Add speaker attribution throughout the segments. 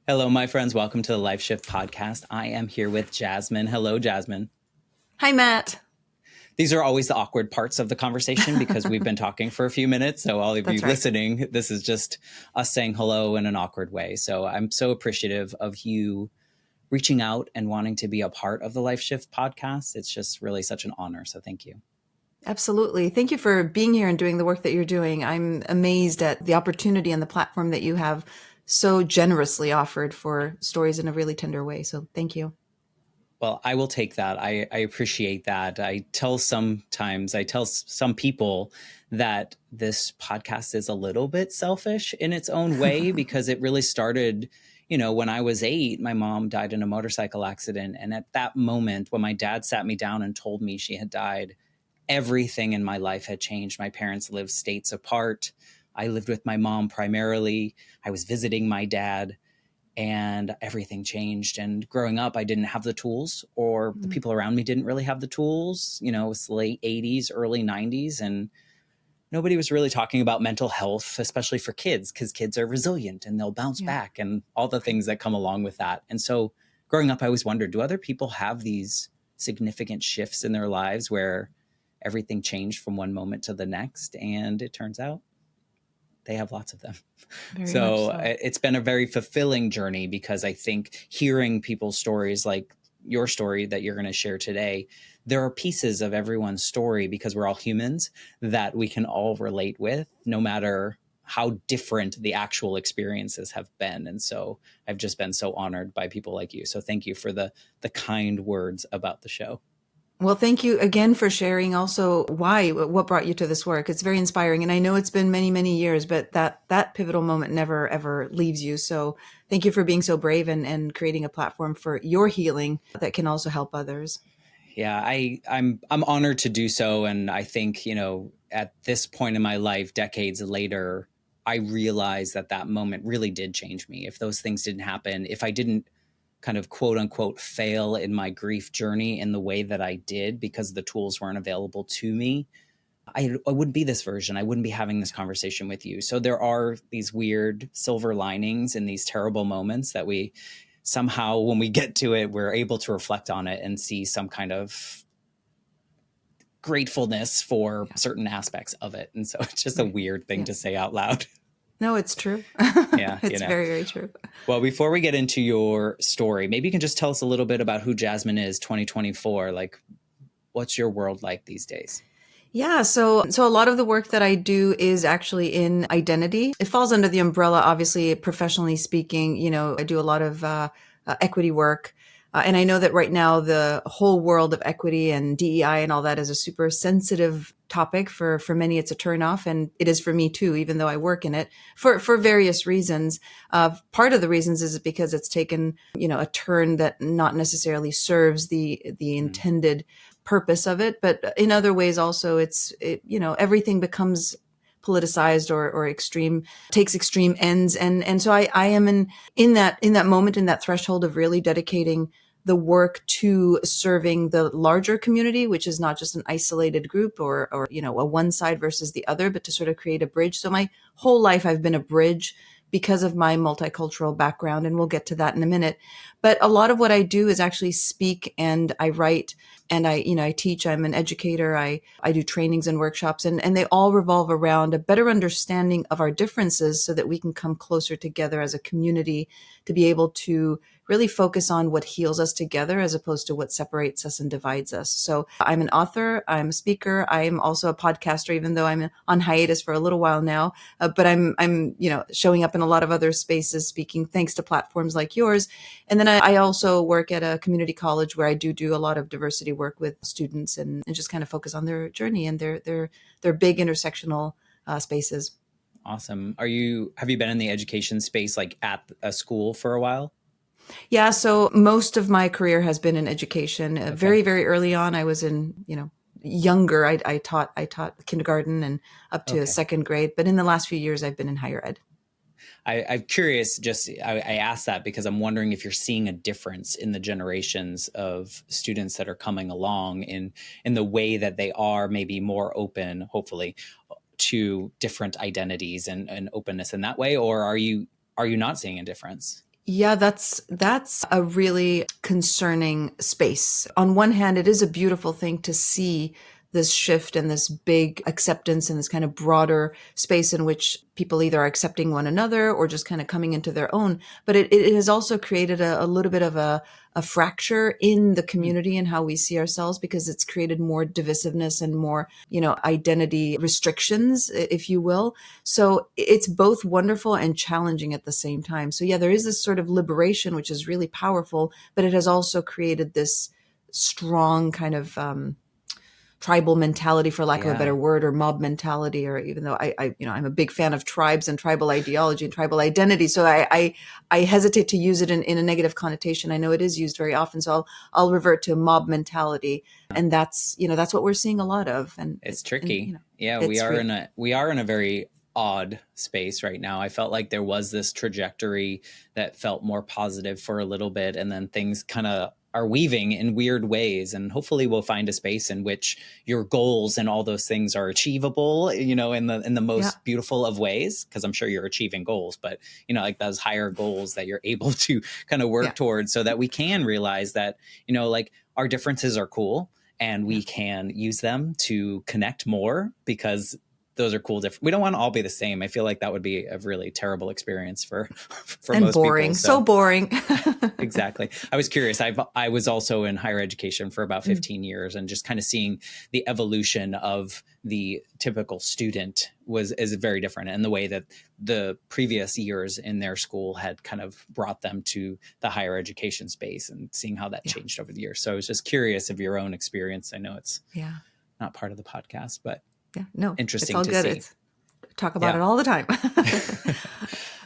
Speaker 1: Hello, my friends. Welcome to the Life Shift podcast. I am here with Jasmin. Hello, Jasmin.
Speaker 2: Hi, Matt.
Speaker 1: These are always the awkward parts of the conversation because we've been talking for a few minutes. So all of you
Speaker 2: That's right.
Speaker 1: listening, this is just us saying hello in an awkward way. So I'm so appreciative of you reaching out and wanting to be a part of the Life Shift podcast. It's just really such an honor. So thank you.
Speaker 2: Absolutely. Thank you for being here and doing the work that you're doing. I'm amazed at the opportunity and the platform that you have so generously offered for stories in a really tender way. So thank you.
Speaker 1: Well, I will take that. I appreciate that. I tell some people that this podcast is a little bit selfish in its own way because it really started, when I was 8, my mom died in a motorcycle accident. And at that moment, when my dad sat me down and told me she had died, everything in my life had changed. My parents lived states apart. I lived with my mom primarily. I was visiting my dad. And everything changed. And growing up, I didn't have the tools, or the people around me didn't really have the tools. It was the late 80s, early 90s, and nobody was really talking about mental health, especially for kids, because kids are resilient and they'll bounce back and all the things that come along with that. And so growing up, I always wondered, do other people have these significant shifts in their lives where everything changed from one moment to the next? And it turns out they have lots of them. So it's been a very fulfilling journey because I think hearing people's stories like your story that you're going to share today, there are pieces of everyone's story because we're all humans that we can all relate with, no matter how different the actual experiences have been. And so I've just been so honored by people like you. So thank you for the kind words about the show.
Speaker 2: Well, thank you again for sharing also what brought you to this work. It's very inspiring. And I know it's been many, many years, but that pivotal moment never, ever leaves you. So thank you for being so brave and creating a platform for your healing that can also help others.
Speaker 1: Yeah, I'm honored to do so. And I think, at this point in my life, decades later, I realized that moment really did change me. If those things didn't happen, if I didn't kind of quote unquote fail in my grief journey in the way that I did because the tools weren't available to me, I wouldn't be this version. I wouldn't be having this conversation with you. So there are these weird silver linings in these terrible moments that we somehow, when we get to it, we're able to reflect on it and see some kind of gratefulness for certain aspects of it. And so it's just a weird thing to say out loud.
Speaker 2: No, it's true.
Speaker 1: Yeah.
Speaker 2: It's very, very true.
Speaker 1: Well, before we get into your story, maybe you can just tell us a little bit about who Jasmin is 2024. Like, what's your world like these days?
Speaker 2: Yeah, so a lot of the work that I do is actually in identity. It falls under the umbrella, obviously, professionally speaking. I do a lot of equity work. And I know that right now the whole world of equity and DEI and all that is a super sensitive topic. For many, it's a turnoff, and it is for me too, even though I work in it for various reasons. Part of the reasons is because it's taken, a turn that not necessarily serves the intended purpose of it. But in other ways also, everything becomes politicized or extreme, takes extreme ends. And so I am in that moment, in that threshold of really dedicating the work to serving the larger community, which is not just an isolated group or a one side versus the other, but to sort of create a bridge. So my whole life I've been a bridge because of my multicultural background, and we'll get to that in a minute. But a lot of what I do is actually speak and I write and I teach. I'm an educator. I do trainings and workshops, and they all revolve around a better understanding of our differences so that we can come closer together as a community to be able to really focus on what heals us together as opposed to what separates us and divides us. So I'm an author, I'm a speaker, I'm also a podcaster, even though I'm on hiatus for a little while now. But I'm showing up in a lot of other spaces speaking thanks to platforms like yours. And then I also work at a community college where I do a lot of diversity work with students and just kind of focus on their journey and their big intersectional spaces.
Speaker 1: Awesome. Have you been in the education space, like at a school for a while?
Speaker 2: Yeah. So most of my career has been in education.
Speaker 1: Okay.
Speaker 2: Very, very early on, I was in, younger. I taught kindergarten and up to second grade. But in the last few years, I've been in higher ed.
Speaker 1: I'm curious, I asked that because I'm wondering if you're seeing a difference in the generations of students that are coming along in the way that they are maybe more open, hopefully, to different identities and openness in that way, or are you not seeing a difference?
Speaker 2: Yeah, that's a really concerning space. On one hand, it is a beautiful thing to see this shift and this big acceptance and this kind of broader space in which people either are accepting one another or just kind of coming into their own. But it has also created a little bit of a fracture in the
Speaker 1: Hmm.
Speaker 2: community and how we see ourselves, because it's created more divisiveness and more, identity restrictions, if you will. So it's both wonderful and challenging at the same time. So yeah, there is this sort of liberation, which is really powerful, but it has also created this strong kind of tribal mentality, for lack of a better
Speaker 1: Yeah.
Speaker 2: word, or mob mentality. Or even though I'm a big fan of tribes and tribal ideology and tribal identity, so I hesitate to use it in a negative connotation. I know it is used very often, so I'll revert to mob mentality, and that's what we're seeing a lot of,
Speaker 1: It's
Speaker 2: and
Speaker 1: tricky. Yeah,
Speaker 2: it's real.
Speaker 1: we are in a very odd space right now. I felt like there was this trajectory that felt more positive for a little bit, and then things kind of are weaving in weird ways, and hopefully we'll find a space in which your goals and all those things are achievable, in the
Speaker 2: Yeah,
Speaker 1: most beautiful of ways, because I'm sure you're achieving goals, but like those higher goals that you're able to kind of work
Speaker 2: yeah,
Speaker 1: towards, so that we can realize that like our differences are cool, and
Speaker 2: yeah.
Speaker 1: we can use them to connect more, because those are cool. Different. We don't want to all be the same. I feel like that would be a really terrible experience for for
Speaker 2: And
Speaker 1: most people.
Speaker 2: boring, so
Speaker 1: So
Speaker 2: boring.
Speaker 1: exactly. I was curious. I was also in higher education for about
Speaker 2: Mm,
Speaker 1: 15 years, and just kind of seeing the evolution of the typical student is very different, and the way that the previous years in their school had kind of brought them to the higher education space, and seeing how that
Speaker 2: yeah,
Speaker 1: changed over the years. So I was just curious of your own experience. I know it's
Speaker 2: yeah,
Speaker 1: not part of the podcast, but
Speaker 2: yeah. No, it's
Speaker 1: interesting
Speaker 2: all
Speaker 1: to
Speaker 2: good.
Speaker 1: see.
Speaker 2: It's talk about
Speaker 1: Yeah.
Speaker 2: it all the time.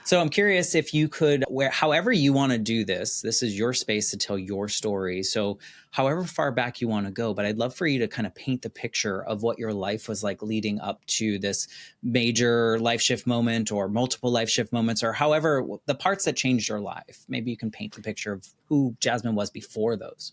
Speaker 1: So I'm curious if you could, however you want to do this, this is your space to tell your story. So however far back you want to go, but I'd love for you to kind of paint the picture of what your life was like leading up to this major life shift moment, or multiple life shift moments, or however the parts that changed your life. Maybe you can paint the picture of who Jasmin was before those.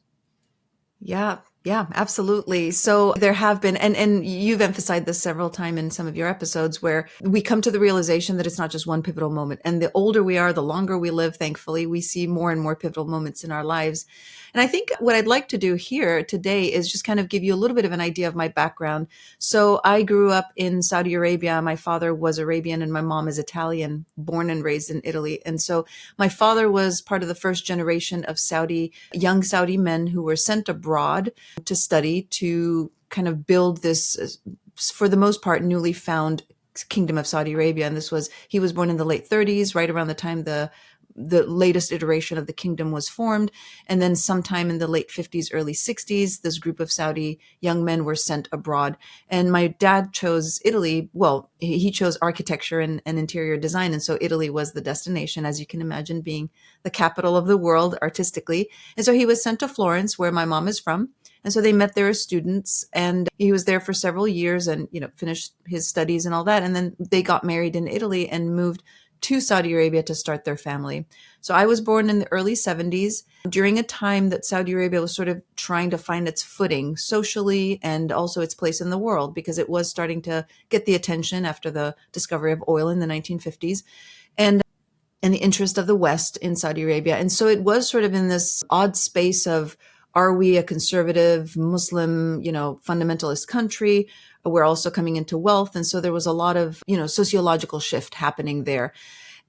Speaker 2: Yeah, yeah, absolutely. So there have been, and you've emphasized this several times in some of your episodes, where we come to the realization that it's not just one pivotal moment. And the older we are, the longer we live, thankfully, we see more and more pivotal moments in our lives. And I think what I'd like to do here today is just kind of give you a little bit of an idea of my background. So I grew up in Saudi Arabia. My father was Arabian and my mom is Italian, born and raised in Italy. And so my father was part of the first generation of young Saudi men who were sent abroad to study, to kind of build this, for the most part, newly found kingdom of Saudi Arabia. And he was born in the late 30s, right around the time the latest iteration of the kingdom was formed. And then sometime in the late 50s, early 60s, this group of Saudi young men were sent abroad. And my dad chose Italy. Well, he chose architecture and interior design. And so Italy was the destination, as you can imagine, being the capital of the world artistically. And so he was sent to Florence, where my mom is from. And so they met there as students, and he was there for several years and, finished his studies and all that. And then they got married in Italy and moved to Saudi Arabia to start their family. So I was born in the early 70s, during a time that Saudi Arabia was sort of trying to find its footing socially and also its place in the world, because it was starting to get the attention after the discovery of oil in the 1950s. And the interest of the West in Saudi Arabia. And so it was sort of in this odd space of, are we a conservative Muslim, fundamentalist country? We're also coming into wealth. And so there was a lot of, sociological shift happening there.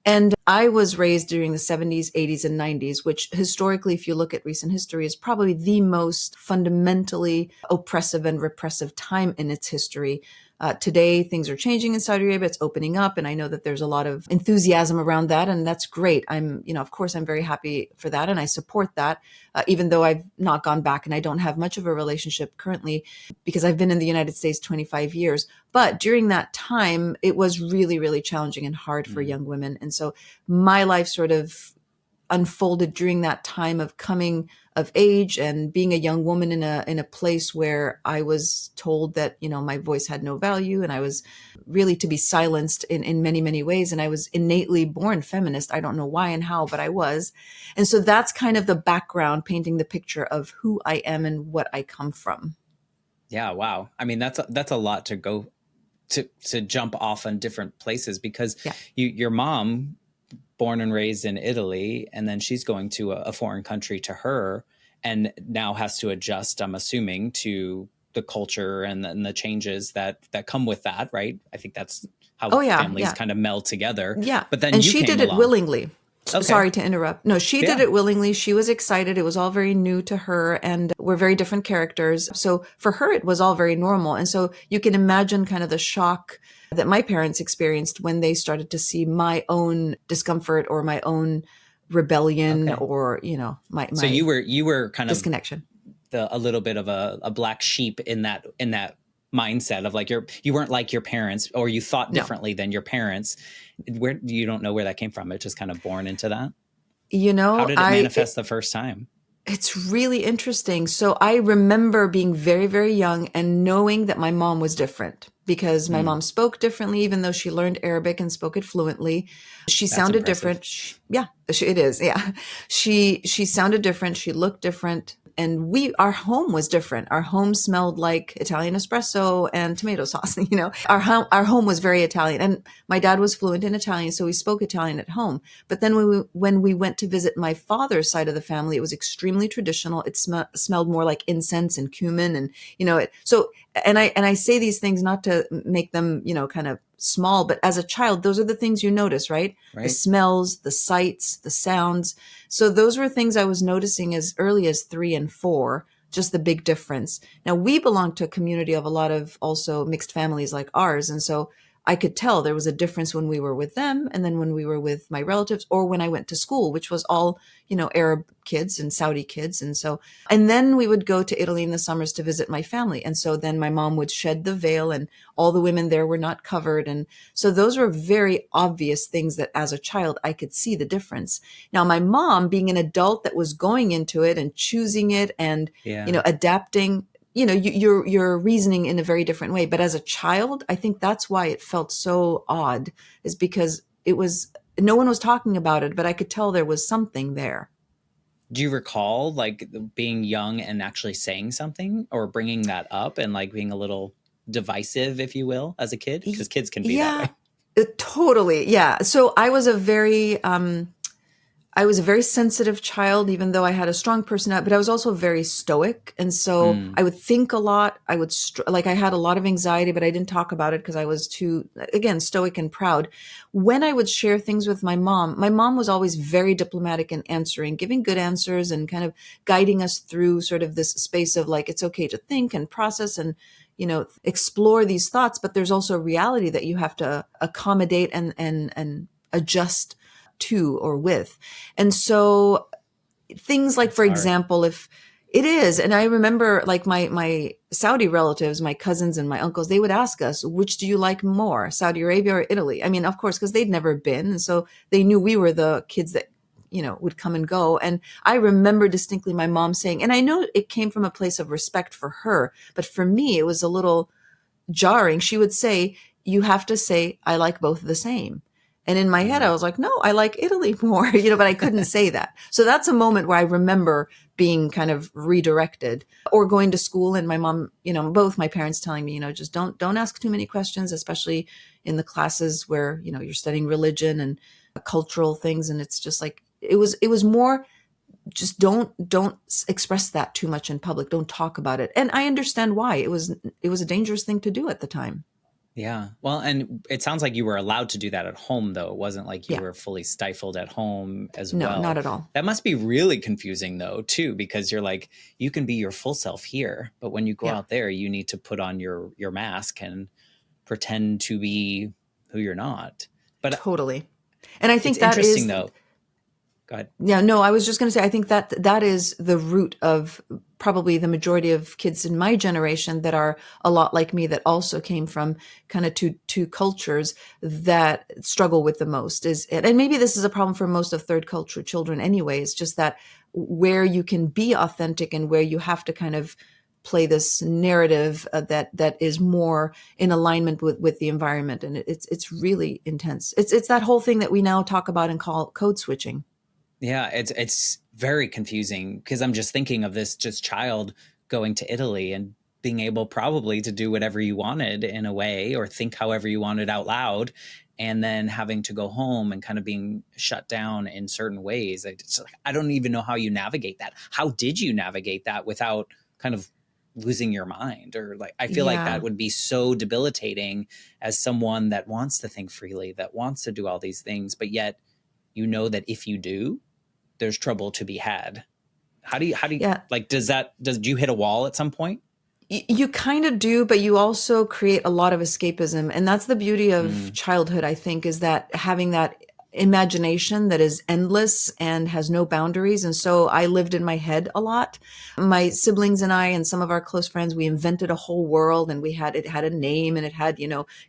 Speaker 2: And I was raised during the 70s, 80s, and 90s, which historically, if you look at recent history, is probably the most fundamentally oppressive and repressive time in its history. Today, things are changing in Saudi Arabia. It's opening up. And I know that there's a lot of enthusiasm around that. And that's great. Of course, I'm very happy for that. And I support that, even though I've not gone back and I don't have much of a relationship currently, because I've been in the United States 25 years. But during that time, it was really, really challenging and hard for
Speaker 1: Mm.
Speaker 2: young women. And so my life sort of unfolded during that time of coming of age and being a young woman in a place where I was told that, my voice had no value and I was really to be silenced in many, many ways. And I was innately born feminist. I don't know why and how, but I was. And so that's kind of the background, painting the picture of who I am and what I come from.
Speaker 1: Yeah. Wow. I mean, that's a lot to go to jump off on different places, because
Speaker 2: Yeah.
Speaker 1: your mom born and raised in Italy, and then she's going to a foreign country to her, and now has to adjust, I'm assuming, to the culture and the changes that come with that, right? I think that's how
Speaker 2: Oh yeah,
Speaker 1: families
Speaker 2: yeah.
Speaker 1: kind of meld together.
Speaker 2: Yeah.
Speaker 1: But then
Speaker 2: And
Speaker 1: you
Speaker 2: she
Speaker 1: came
Speaker 2: did it
Speaker 1: along.
Speaker 2: willingly.
Speaker 1: Okay.
Speaker 2: Sorry to interrupt. No, she did
Speaker 1: Yeah.
Speaker 2: it willingly. She was excited. It was all very new to her, and we're very different characters. So for her, it was all very normal. And so you can imagine kind of the shock that my parents experienced when they started to see my own discomfort or my own rebellion
Speaker 1: Okay.
Speaker 2: or, my,
Speaker 1: So
Speaker 2: my
Speaker 1: you were kind of
Speaker 2: disconnection.
Speaker 1: a little bit of a black sheep in that mindset of like you weren't like your parents, or you thought
Speaker 2: No.
Speaker 1: differently than your parents. Where you don't know where that came from. It just kind of born into that.
Speaker 2: You
Speaker 1: How
Speaker 2: know,
Speaker 1: did it manifest the first time?
Speaker 2: it's really interesting. So I remember being very, very young and knowing that my mom was different because my
Speaker 1: Mm,
Speaker 2: mom spoke differently, even though she learned Arabic and spoke it fluently. She
Speaker 1: that's
Speaker 2: sounded
Speaker 1: impressive.
Speaker 2: different. Yeah, it is. Yeah. She sounded different. She looked different. And our home was different. Our home smelled like Italian espresso and tomato sauce. Our home was very Italian, and my dad was fluent in Italian, so we spoke Italian at home. But then when we went to visit my father's side of the family, it was extremely traditional. It smelled more like incense and cumin, and and I say these things not to make them kind of small, but as a child, those are the things you notice, right? The
Speaker 1: Right.
Speaker 2: smells, the sights, the sounds. So those were things I was noticing as early as 3 and 4, just the big difference. Now we belong to a community of a lot of also mixed families like ours. And so I could tell there was a difference when we were with them and then when we were with my relatives or when I went to school, which was all, Arab kids and Saudi kids. And then we would go to Italy in the summers to visit my family. And so then my mom would shed the veil and all the women there were not covered. And so those were very obvious things that as a child, I could see the difference. Now, my mom being an adult that was going into it and choosing it and,
Speaker 1: Yeah.
Speaker 2: adapting, you're reasoning in a very different way. But as a child, I think that's why it felt so odd, is because no one was talking about it, but I could tell there was something there.
Speaker 1: Do you recall like being young and actually saying something or bringing that up and like being a little divisive, if you will, as a kid? Because kids can be that
Speaker 2: Yeah,
Speaker 1: way.
Speaker 2: totally. Yeah. So I was a very sensitive child, even though I had a strong personality, but I was also very stoic. And so
Speaker 1: Mm,
Speaker 2: I would think a lot. I had a lot of anxiety, but I didn't talk about it because I was too, again, stoic and proud. When I would share things with my mom was always very diplomatic in answering, giving good answers and kind of guiding us through sort of this space of like, it's okay to think and process and, explore these thoughts, but there's also a reality that you have to accommodate and adjust to or with. And so things like,
Speaker 1: that's
Speaker 2: for
Speaker 1: hard.
Speaker 2: example, if it is, and I remember like my Saudi relatives, my cousins and my uncles, they would ask us, which do you like more, Saudi Arabia or Italy? I mean, of course, because they'd never been. And so they knew we were the kids that, would come and go. And I remember distinctly my mom saying, and I know it came from a place of respect for her, but for me, it was a little jarring. She would say, you have to say, I like both the same. And in my head, I
Speaker 1: Mm.
Speaker 2: was like, no, I like Italy more, but I couldn't say that. So that's a moment where I remember being kind of redirected or going to school and my mom, both my parents telling me, just don't ask too many questions, especially in the classes where, you're studying religion and cultural things. And it's just like, it was more just don't express that too much in public. Don't talk about it. And I understand why. It was a dangerous thing to do at the time.
Speaker 1: Yeah. Well, and it sounds like you were allowed to do that at home, though. It wasn't like you
Speaker 2: Yeah.
Speaker 1: were fully stifled at home as
Speaker 2: No, not
Speaker 1: well.
Speaker 2: at all.
Speaker 1: That must be really confusing, though, too, because you're like, you can be your full self here, but when you go
Speaker 2: Yeah,
Speaker 1: out there, you need to put on your mask and pretend to be who you're not. But
Speaker 2: totally. And I
Speaker 1: it's
Speaker 2: think that
Speaker 1: interesting,
Speaker 2: is,
Speaker 1: though. Go ahead.
Speaker 2: yeah, no, I was just going to say, I think that is the root of probably the majority of kids in my generation that are a lot like me, that also came from kind of two cultures that struggle with the most and maybe this is a problem for most of third culture children anyway. It's just that where you can be authentic and where you have to kind of play this narrative that is more in alignment with the environment. And it's really intense. It's that whole thing that we now talk about and call code switching.
Speaker 1: Yeah, it's very confusing because I'm just thinking of this just child going to Italy and being able probably to do whatever you wanted in a way or think however you wanted out loud. and then having to go home and kind of being shut down in certain ways. I don't even know how you navigate that. How did you navigate that without kind of losing your mind? Or like, I feel like that
Speaker 2: Yeah.
Speaker 1: would be so debilitating as someone that wants to think freely, that wants to do all these things, but yet you know that if you do, there's trouble to be had. How do you
Speaker 2: Yeah.
Speaker 1: like, do you hit a wall at some point?
Speaker 2: You kind of do, but you also create a lot of escapism. And that's the beauty of
Speaker 1: Mm,
Speaker 2: childhood, I think, is that having that imagination that is endless and has no boundaries. And so I lived in my head a lot. My siblings and I and some of our close friends, we invented a whole world, and it had a name, and it had,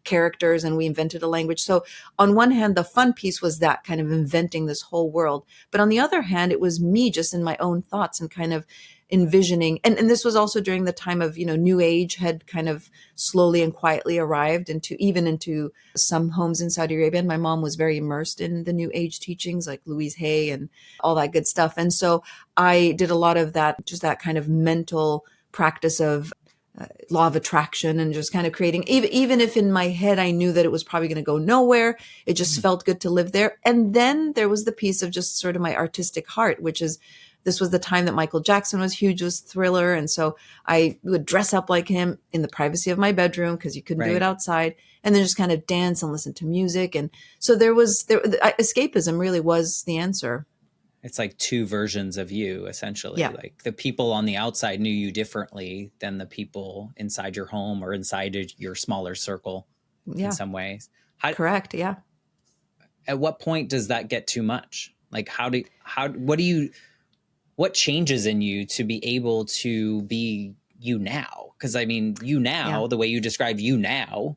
Speaker 2: characters, and we invented a language. So on one hand, the fun piece was that kind of inventing this whole world. But on the other hand, it was me just in my own thoughts and kind of envisioning, and this was also during the time of, new age had kind of slowly and quietly arrived into some homes in Saudi Arabia. And my mom was very immersed in the new age teachings like Louise Hay and all that good stuff. And so I did a lot of that, just that kind of mental practice of law of attraction, and just kind of creating, even if in my head I knew that it was probably going to go nowhere, it just felt good to live there. And then there was the piece of just sort of my artistic heart, which is, this was the time that Michael Jackson was huge, was Thriller. And so I would dress up like him in the privacy of my bedroom, because you couldn't do it
Speaker 1: right.
Speaker 2: outside, and then just kind of dance and listen to music. And so escapism really was the answer.
Speaker 1: It's like two versions of you, essentially.
Speaker 2: Yeah.
Speaker 1: Like the people on the outside knew you differently than the people inside your home or inside your smaller circle in
Speaker 2: Yeah.
Speaker 1: some ways. How,
Speaker 2: Correct. Yeah.
Speaker 1: at what point does that get too much? Like what changes in you to be able to be you now? Because I mean, you
Speaker 2: Yeah.
Speaker 1: now, the way you describe you now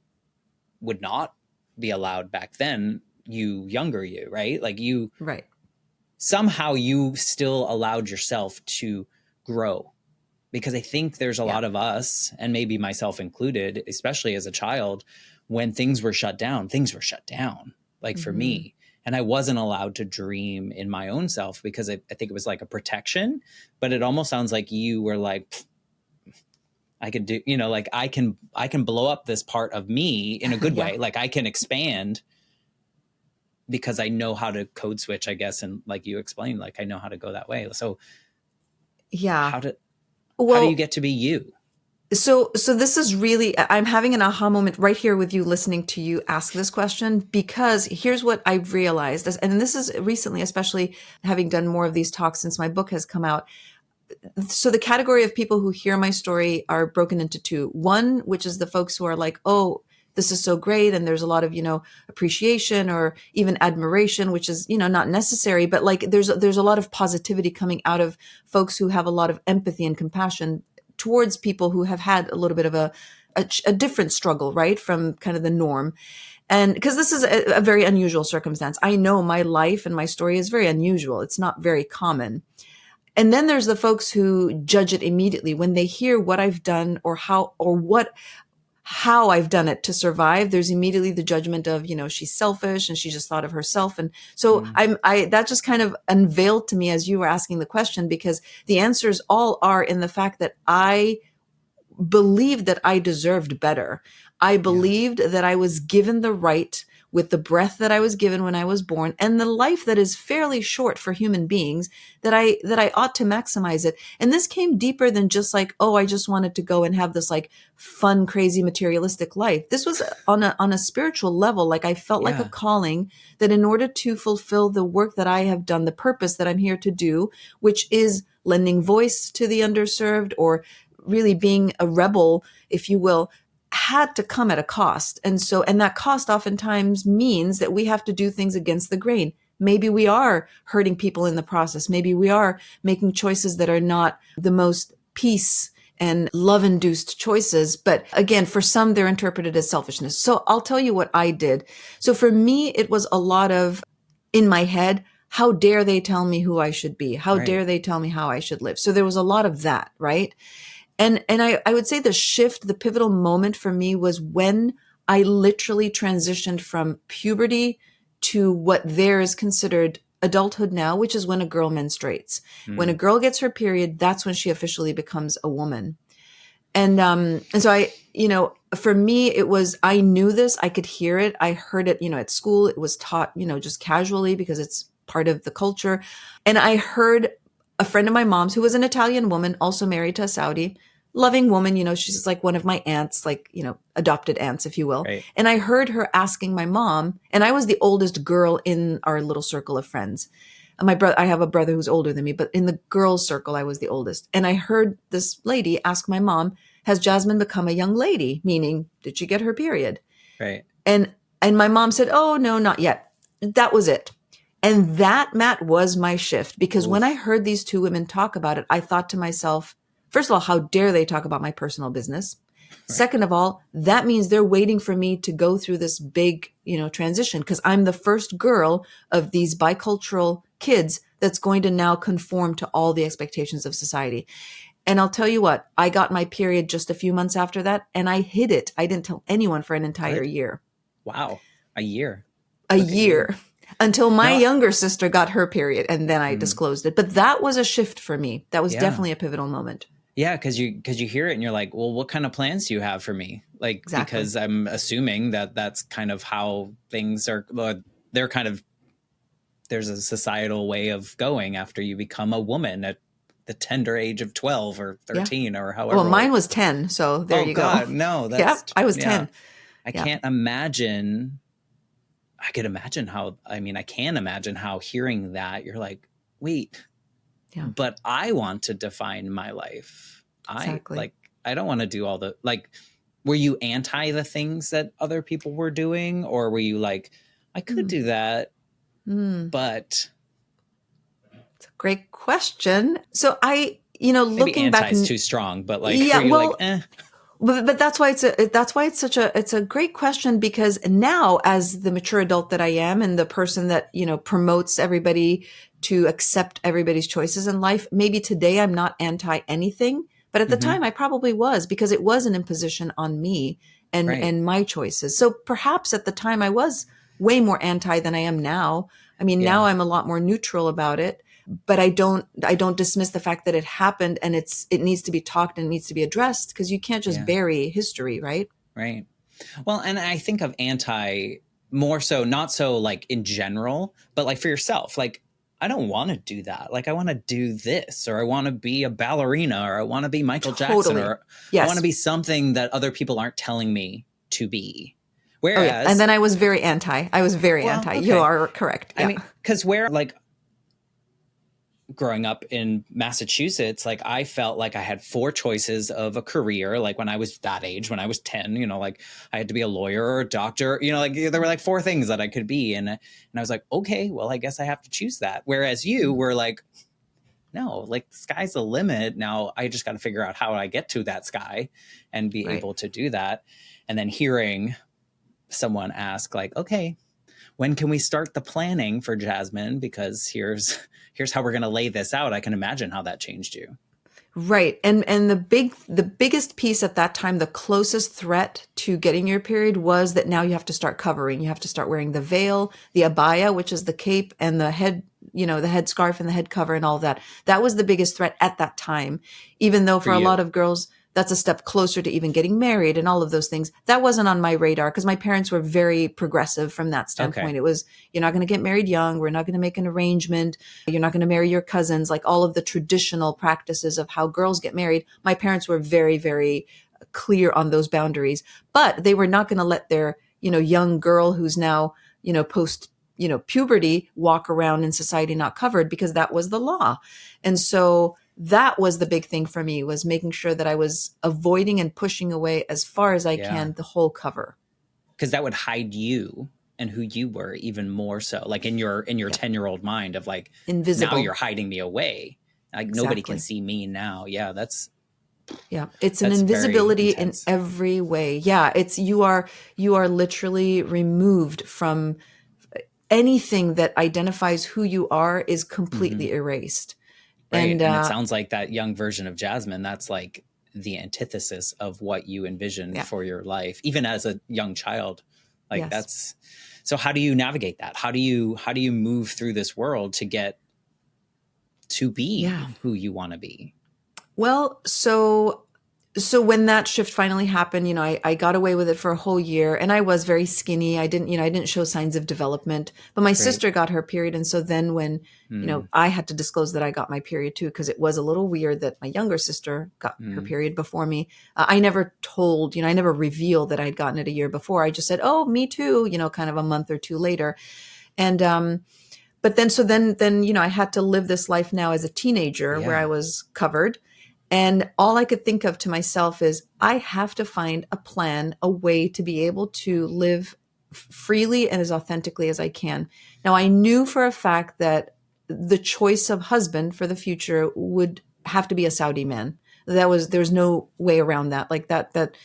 Speaker 1: would not be allowed back then, younger you, right? Like
Speaker 2: Right.
Speaker 1: somehow you still allowed yourself to grow, because I think there's a
Speaker 2: Yeah.
Speaker 1: lot of us, and maybe myself included, especially as a child, when things were shut down, like for
Speaker 2: Mm-hmm.
Speaker 1: me. And I wasn't allowed to dream in my own self because I think it was like a protection, but it almost sounds like you were like, I could do, like I can blow up this part of me in a good
Speaker 2: Yeah.
Speaker 1: way. Like I can expand because I know how to code switch, I guess. And like you explained, like I know how to go that way. So
Speaker 2: Yeah.
Speaker 1: how do you
Speaker 2: Well,
Speaker 1: get to be you?
Speaker 2: so this is really, I'm having an aha moment right here with you, listening to you ask this question, because here's what I've realized, and this is recently, especially having done more of these talks since my book has come out. So the category of people who hear my story are broken into two. One, which is the folks who are like, oh, this is so great, and there's a lot of, appreciation or even admiration, which is, not necessary, but like there's a lot of positivity coming out of folks who have a lot of empathy and compassion towards people who have had a little bit of a different struggle, right, from kind of the norm. And because this is a very unusual circumstance, I know my life and my story is very unusual. It's not very common. And then there's the folks who judge it immediately when they hear what I've done, or how I've done it to survive. There's immediately the judgment of, she's selfish and she just thought of herself. And so
Speaker 1: Mm,
Speaker 2: that just kind of unveiled to me as you were asking the question, because the answers all are in the fact that I believed that I deserved better. I
Speaker 1: yeah.
Speaker 2: believed that I was given the right, with the breath that I was given when I was born, and the life that is fairly short for human beings, that I ought to maximize it. And this came deeper than just like, oh, I just wanted to go and have this like fun, crazy, materialistic life. This was on a spiritual level. Like I felt like a
Speaker 1: Yeah.
Speaker 2: calling, that in order to fulfill the work that I have done, the purpose that I'm here to do, which is lending voice to the underserved, or really being a rebel, if you will, had to come at a cost. And that cost oftentimes means that we have to do things against the grain. Maybe we are hurting people in the process. Maybe we are making choices that are not the most peace and love induced choices. But again, for some, they're interpreted as selfishness. So I'll tell you what I did. So for me, it was a lot of, in my head, how dare they tell me who I should be? How
Speaker 1: Right.
Speaker 2: dare they tell me how I should live? So there was a lot of that, right? And I would say the pivotal moment for me was when I literally transitioned from puberty to what there is considered adulthood now, which is when a girl menstruates. When a
Speaker 1: Mm,
Speaker 2: girl gets her period, that's when she officially becomes a woman. And so for me, it was, I knew this, I could hear it. I heard it, at school. It was taught, just casually because it's part of the culture. And I heard a friend of my mom's who was an Italian woman, also married to a Saudi, loving woman, she's like one of my aunts, like, adopted aunts, if you will.
Speaker 1: Right.
Speaker 2: And I heard her asking my mom, and I was the oldest girl in our little circle of friends. My brother, I have a brother who's older than me, but in the girls' circle, I was the oldest. And I heard this lady ask my mom, has Jasmine become a young lady? Meaning, did she get her period?
Speaker 1: Right.
Speaker 2: And my mom said, oh, no, not yet. That was it. And that, Matt, was my shift. Because
Speaker 1: Oof.
Speaker 2: when I heard these two women talk about it, I thought to myself, first of all, how dare they talk about my personal business? Right. Second of all, that means they're waiting for me to go through this big, transition, because I'm the first girl of these bicultural kids that's going to now conform to all the expectations of society. And I'll tell you what, I got my period just a few months after that, and I hid it. I didn't tell anyone for an entire year.
Speaker 1: Wow. A year.
Speaker 2: A year. Until my younger sister got her period, and then I disclosed it. But that was a shift for me. That was definitely a pivotal moment.
Speaker 1: Yeah, because you hear it and you're like, well, what kind of plans do you have for me? Like, exactly. Because I'm assuming that that's kind of how things are. They're kind of, there's a societal way of going after you become a woman at the tender age of 12 or 13 or however.
Speaker 2: Well, mine was 10. So there you go.
Speaker 1: No,
Speaker 2: that's, I was 10.
Speaker 1: I can't imagine. I can imagine how hearing that you're like, wait, but I want to define my life.
Speaker 2: Exactly.
Speaker 1: I don't want to do all the, were you anti the things that other people were doing? Or were you like, I could do that, but.
Speaker 2: It's a great question. So maybe looking back,
Speaker 1: is too strong, but
Speaker 2: But that's why it's a great question, because now, as the mature adult that I am and the person that, promotes everybody to accept everybody's choices in life, maybe today I'm not anti anything, but at the time I probably was, because it was an imposition on me and my choices. So perhaps at the time I was way more anti than I am now. I mean, now I'm a lot more neutral about it. But I don't dismiss the fact that it happened, and it needs to be talked and it needs to be addressed, because you can't just bury history, right?
Speaker 1: Right. Well, and I think of anti more so, not so like in general, but like for yourself, like, I don't want to do that. Like, I want to do this, or I want to be a ballerina, or I want to be Michael Jackson, or I want to be something that other people aren't telling me to be. Whereas,
Speaker 2: and then I was very anti. Okay. You are correct. Yeah.
Speaker 1: I mean, because growing up in Massachusetts, like, I felt like I had 4 choices of a career. Like, when I was that age, when I was 10, like, I had to be a lawyer or a doctor, like, there were like 4 things that I could be. And I was like, okay, well, I guess I have to choose that. Whereas you were like, no, like, the sky's the limit. Now I just got to figure out how I get to that sky and be able to do that. And then hearing someone ask, like, okay, when can we start the planning for Jasmin? Because here's how we're going to lay this out. I can imagine how that changed you.
Speaker 2: Right. And the biggest piece at that time, the closest threat to getting your period, was that now you have to start covering. You have to start wearing the veil, the abaya, which is the cape, and the head, the headscarf and the head cover and all that. That was the biggest threat at that time, even though for a lot of girls, that's a step closer to even getting married and all of those things. That wasn't on my radar, because my parents were very progressive from that standpoint. Okay. It was, you're not going to get married young. We're not going to make an arrangement. You're not going to marry your cousins, like all of the traditional practices of how girls get married. My parents were very, very clear on those boundaries, but they were not going to let their, young girl who's now, post, puberty walk around in society not covered, because that was the law. And so that was the big thing for me, was making sure that I was avoiding and pushing away as far as I can the whole cover.
Speaker 1: Because that would hide you and who you were even more so, like in your 10-year-old mind of like, invisible. Now you're hiding me away. Like, nobody can see me now. Yeah,
Speaker 2: it's an invisibility in every way. Yeah, you are literally removed from anything that identifies who you are, is completely erased.
Speaker 1: Right. And it sounds like that young version of Jasmin, that's like the antithesis of what you envisioned for your life, even as a young child. Like, that's, so how do you navigate that? How do you move through this world to get to be who you want to be?
Speaker 2: Well, so so when that shift finally happened, I got away with it for a whole year, and I was very skinny. I didn't show signs of development, but my
Speaker 1: Right.
Speaker 2: sister got her period. And so then when,
Speaker 1: Mm,
Speaker 2: I had to disclose that I got my period too, because it was a little weird that my younger sister got her
Speaker 1: mm,
Speaker 2: period before me. I never told, I never revealed that I'd gotten it a year before. I just said, oh, me too, kind of a month or two later. And, but then, I had to live this life now as a teenager where I
Speaker 1: yeah.
Speaker 2: was covered. And all I could think of to myself is I have to find a plan, a way to be able to live freely and as authentically as I can. Now, I knew for a fact that the choice of husband for the future would have to be a Saudi man. There's no way around that. Like that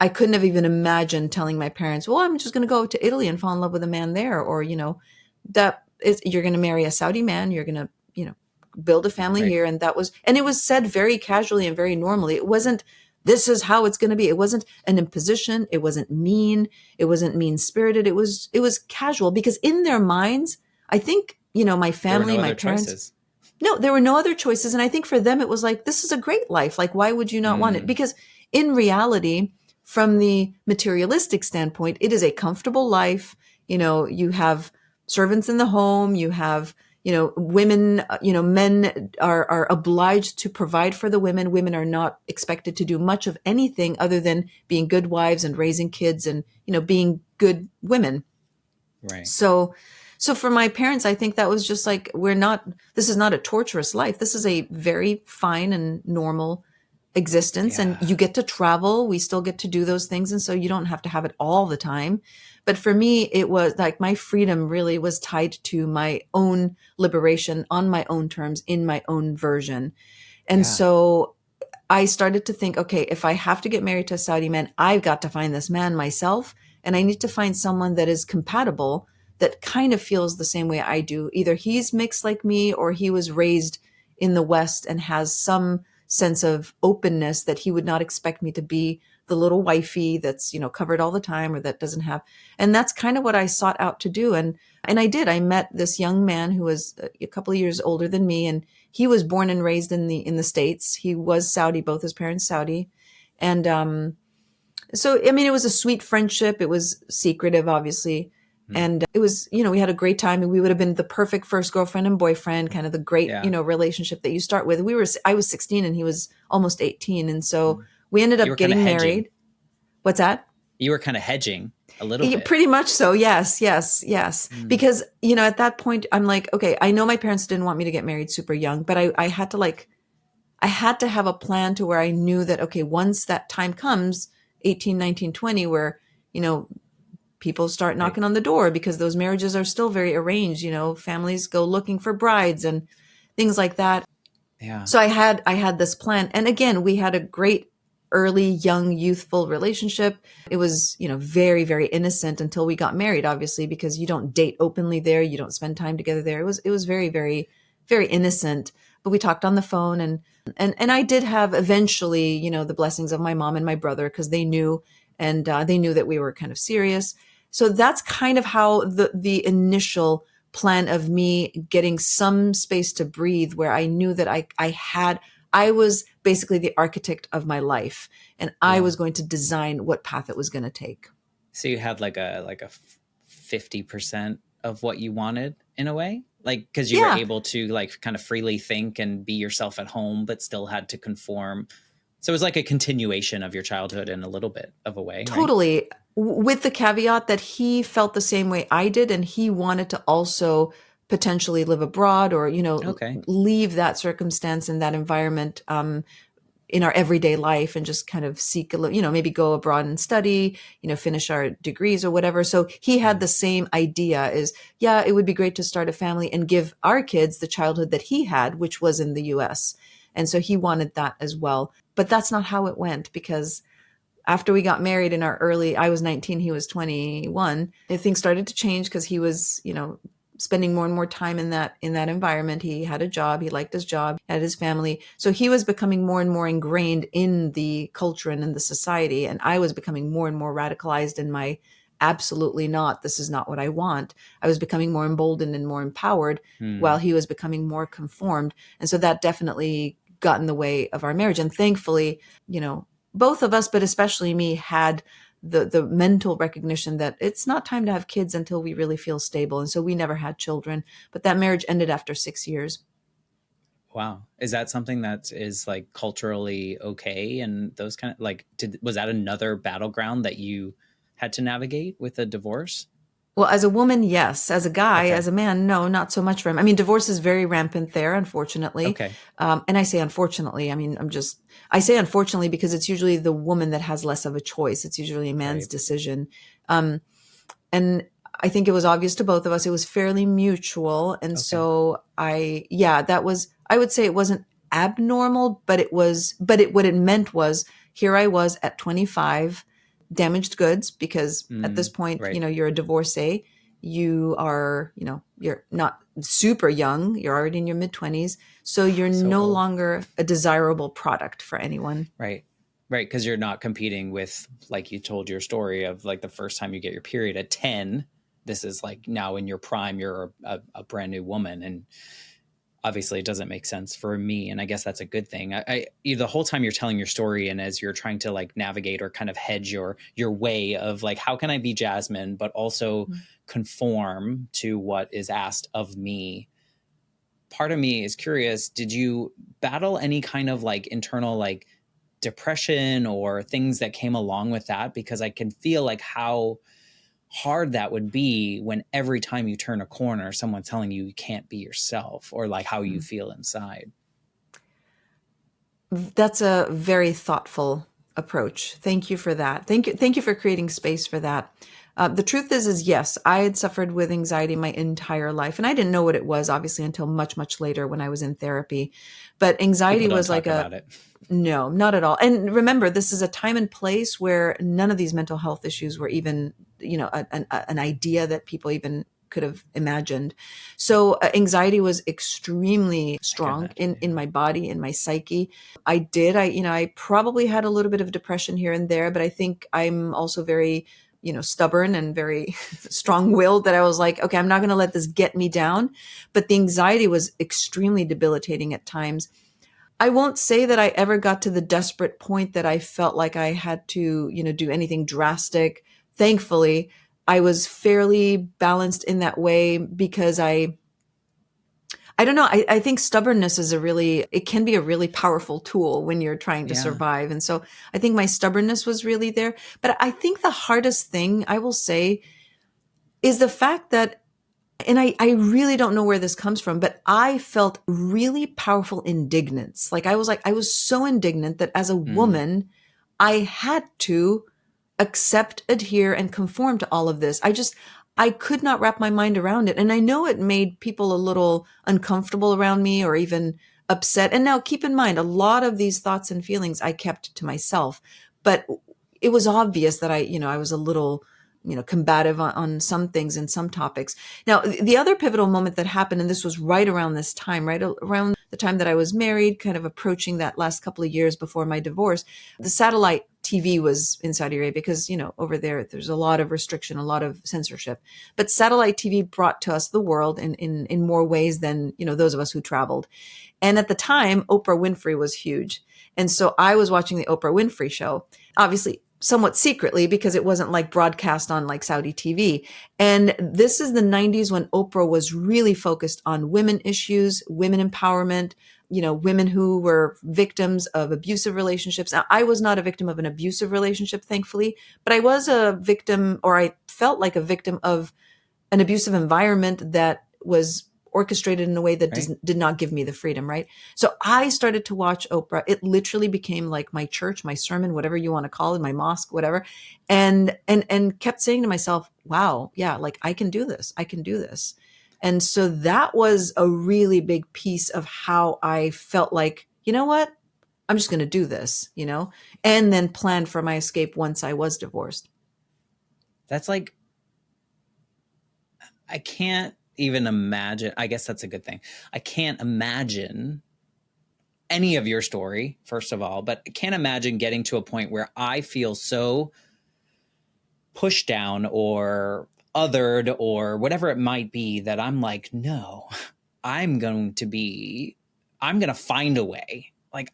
Speaker 2: I couldn't have even imagined telling my parents, well, I'm just going to go to Italy and fall in love with a man there. Or, that is, you're going to marry a Saudi man. You're going to, build a family
Speaker 1: Right.
Speaker 2: here. And it was said very casually and very normally. It wasn't, this is how it's going to be. It wasn't an imposition. It wasn't mean. It wasn't mean spirited. It was casual, because in their minds, I think, my
Speaker 1: There were
Speaker 2: family,
Speaker 1: no
Speaker 2: my
Speaker 1: other
Speaker 2: parents,
Speaker 1: choices.
Speaker 2: no, there were no other choices. And I think for them, it was like, this is a great life. Like, why would you not want it?
Speaker 1: Mm,
Speaker 2: Because in reality, from the materialistic standpoint, it is a comfortable life. You have servants in the home, you have, women, men are obliged to provide for the women. Women are not expected to do much of anything other than being good wives and raising kids and, being good women.
Speaker 1: right.
Speaker 2: So for my parents, I think that was just like, this is not a torturous life. This is a very fine and normal existence. And
Speaker 1: Yeah.
Speaker 2: you get to travel. We still get to do those things. And so you don't have to have it all the time. But for me, it was like my freedom really was tied to my own liberation on my own terms in my own version. And
Speaker 1: Yeah.
Speaker 2: so I started to think, okay, if I have to get married to a Saudi man, I've got to find this man myself. And I need to find someone that is compatible, that kind of feels the same way I do. Either he's mixed like me, or he was raised in the West and has some sense of openness that he would not expect me to be the little wifey that's, covered all the time, or that doesn't have. And that's kind of what I sought out to do. And I did. I met this young man who was a couple of years older than me, and he was born and raised in the States. He was Saudi, both his parents Saudi. And so, I mean, it was a sweet friendship. It was secretive, obviously.
Speaker 1: Mm,
Speaker 2: And it was, we had a great time, and we would have been the perfect first girlfriend and boyfriend, kind of the great,
Speaker 1: yeah.
Speaker 2: relationship that you start with. I was 16 and he was almost 18. And so
Speaker 1: Mm.
Speaker 2: we ended
Speaker 1: You
Speaker 2: up
Speaker 1: were kind of
Speaker 2: getting
Speaker 1: hedging.
Speaker 2: married. What's that?
Speaker 1: You were kind of hedging a little
Speaker 2: Yeah,
Speaker 1: bit.
Speaker 2: pretty much so. Yes, yes, yes.
Speaker 1: Mm,
Speaker 2: Because, at that point, I'm like, okay, I know my parents didn't want me to get married super young, but I had to I had to have a plan to where I knew that, okay, once that time comes, 18, 19, 20, where, you know, people start
Speaker 1: right.
Speaker 2: knocking on the door, because those marriages are still very arranged, families go looking for brides and things like that.
Speaker 1: Yeah.
Speaker 2: So I had this plan. And again, we had a great early, young, youthful relationship. It was, very, very innocent until we got married, obviously, because you don't date openly there. You don't spend time together there. It was very, very, very innocent. But we talked on the phone, and I did have eventually, the blessings of my mom and my brother, because they knew, and they knew that we were kind of serious. So that's kind of how the initial plan of me getting some space to breathe, where I knew that I was basically the architect of my life, and I
Speaker 1: Yeah.
Speaker 2: was going to design what path it was going to take.
Speaker 1: So you had like a 50% of what you wanted in a way, like because you were
Speaker 2: Yeah,
Speaker 1: able to like kind of freely think and be yourself at home, but still had to conform. So it was like a continuation of your childhood in a little bit of a way, right?
Speaker 2: totally. With the caveat that he felt the same way I did, and he wanted to also potentially live abroad, or,
Speaker 1: Okay.
Speaker 2: leave that circumstance and that environment, in our everyday life, and just kind of seek maybe go abroad and study, finish our degrees or whatever. So he had
Speaker 1: Yeah.
Speaker 2: the same idea, is, yeah, it would be great to start a family and give our kids the childhood that he had, which was in the US. And so he wanted that as well. But that's not how it went, because after we got married I was 19, he was 21, and things started to change, because he was, spending more and more time in that environment. He had a job, he liked his job, had his family. So he was becoming more and more ingrained in the culture and in the society. And I was becoming more and more radicalized in my absolutely not, this is not what I want. I was becoming more emboldened and more empowered, while
Speaker 1: Hmm.
Speaker 2: he was becoming more conformed. And so that definitely got in the way of our marriage. And thankfully, you know, both of us, but especially me, had the mental recognition that it's not time to have kids until we really feel stable. And so we never had children, but that marriage ended after 6 years.
Speaker 1: Wow. Is that something that is like culturally okay? And those kind of like, was that another battleground that you had to navigate with a divorce?
Speaker 2: Well, as a woman, yes. As a guy,
Speaker 1: Okay.
Speaker 2: as a man, no, not so much for him. I mean, divorce is very rampant there, unfortunately.
Speaker 1: Okay.
Speaker 2: And I say unfortunately, I mean, I say unfortunately because it's usually the woman that has less of a choice. It's usually a man's
Speaker 1: Right.
Speaker 2: decision. Um, and I think it was obvious to both of us. It was fairly mutual. And
Speaker 1: Okay.
Speaker 2: so I would say it wasn't abnormal, but what it meant was here I was at 25, damaged goods, because at this point,
Speaker 1: Right.
Speaker 2: you're a divorcee. You are, you're not super young. You're already in your mid 20s. So you're
Speaker 1: So
Speaker 2: no
Speaker 1: old.
Speaker 2: longer a desirable product for anyone.
Speaker 1: Right. Right. Because you're not competing with, like you told your story of like the first time you get your period at 10. This is like now in your prime, you're a brand new woman. And obviously it doesn't make sense for me. And I guess that's a good thing. The whole time you're telling your story and as you're trying to like navigate or kind of hedge your way of like, how can I be Jasmin, but also conform to what is asked of me? Part of me is curious, did you battle any kind of like internal like depression or things that came along with that? Because I can feel like how hard that would be when every time you turn a corner, someone's telling you you can't be yourself or like how you feel inside.
Speaker 2: That's a very thoughtful approach. Thank you for that. Thank you for creating space for that. The truth is yes, I had suffered with anxiety my entire life, and I didn't know what it was, obviously, until much, much later when I was in therapy. But
Speaker 1: People
Speaker 2: anxiety
Speaker 1: don't
Speaker 2: was like
Speaker 1: talk about it.
Speaker 2: no, not at all. And remember, this is a time and place where none of these mental health issues were even, an idea that people even could have imagined. So anxiety was extremely
Speaker 1: I can
Speaker 2: strong
Speaker 1: imagine.
Speaker 2: in my body, in my psyche. I probably had a little bit of depression here and there, but I think I'm also very, stubborn and very strong willed, that I was like, okay, I'm not going to let this get me down. But the anxiety was extremely debilitating at times. I won't say that I ever got to the desperate point that I felt like I had to, do anything drastic. Thankfully, I was fairly balanced in that way because I don't know. I think stubbornness it can be a really powerful tool when you're trying to
Speaker 1: Yeah.
Speaker 2: survive. And so I think my stubbornness was really there. But I think the hardest thing I will say is the fact that, and I really don't know where this comes from, but I felt really powerful indignance. I was so indignant that as a
Speaker 1: Mm.
Speaker 2: woman, I had to accept, adhere, and conform to all of this. I could not wrap my mind around it. And I know it made people a little uncomfortable around me or even upset. And now keep in mind, a lot of these thoughts and feelings I kept to myself, but it was obvious that I was a little, combative on some things and some topics. Now, the other pivotal moment that happened, and this was right around this time, right around the time that I was married, kind of approaching that last couple of years before my divorce, the satellite TV was in Saudi Arabia because, over there's a lot of restriction, a lot of censorship. But satellite TV brought to us the world in more ways than, those of us who traveled. And at the time, Oprah Winfrey was huge. And so I was watching the Oprah Winfrey show, obviously somewhat secretly because it wasn't like broadcast on like Saudi TV. And this is the 90s when Oprah was really focused on women issues, women empowerment, women who were victims of abusive relationships. Now, I was not a victim of an abusive relationship, thankfully, but I was a victim, or I felt like a victim of an abusive environment that was orchestrated in a way that
Speaker 1: Right.
Speaker 2: did not give me the freedom, right? So I started to watch Oprah. It literally became like my church, my sermon, whatever you want to call it, my mosque, whatever. And kept saying to myself, wow, yeah, like I can do this. I can do this. And so that was a really big piece of how I felt like, you know what? I'm just going to do this, and then plan for my escape once I was divorced.
Speaker 1: That's like, I can't even imagine. I guess that's a good thing. I can't imagine any of your story, first of all, but I can't imagine getting to a point where I feel so pushed down or othered or whatever it might be that I'm like, no, I'm going to find a way. Like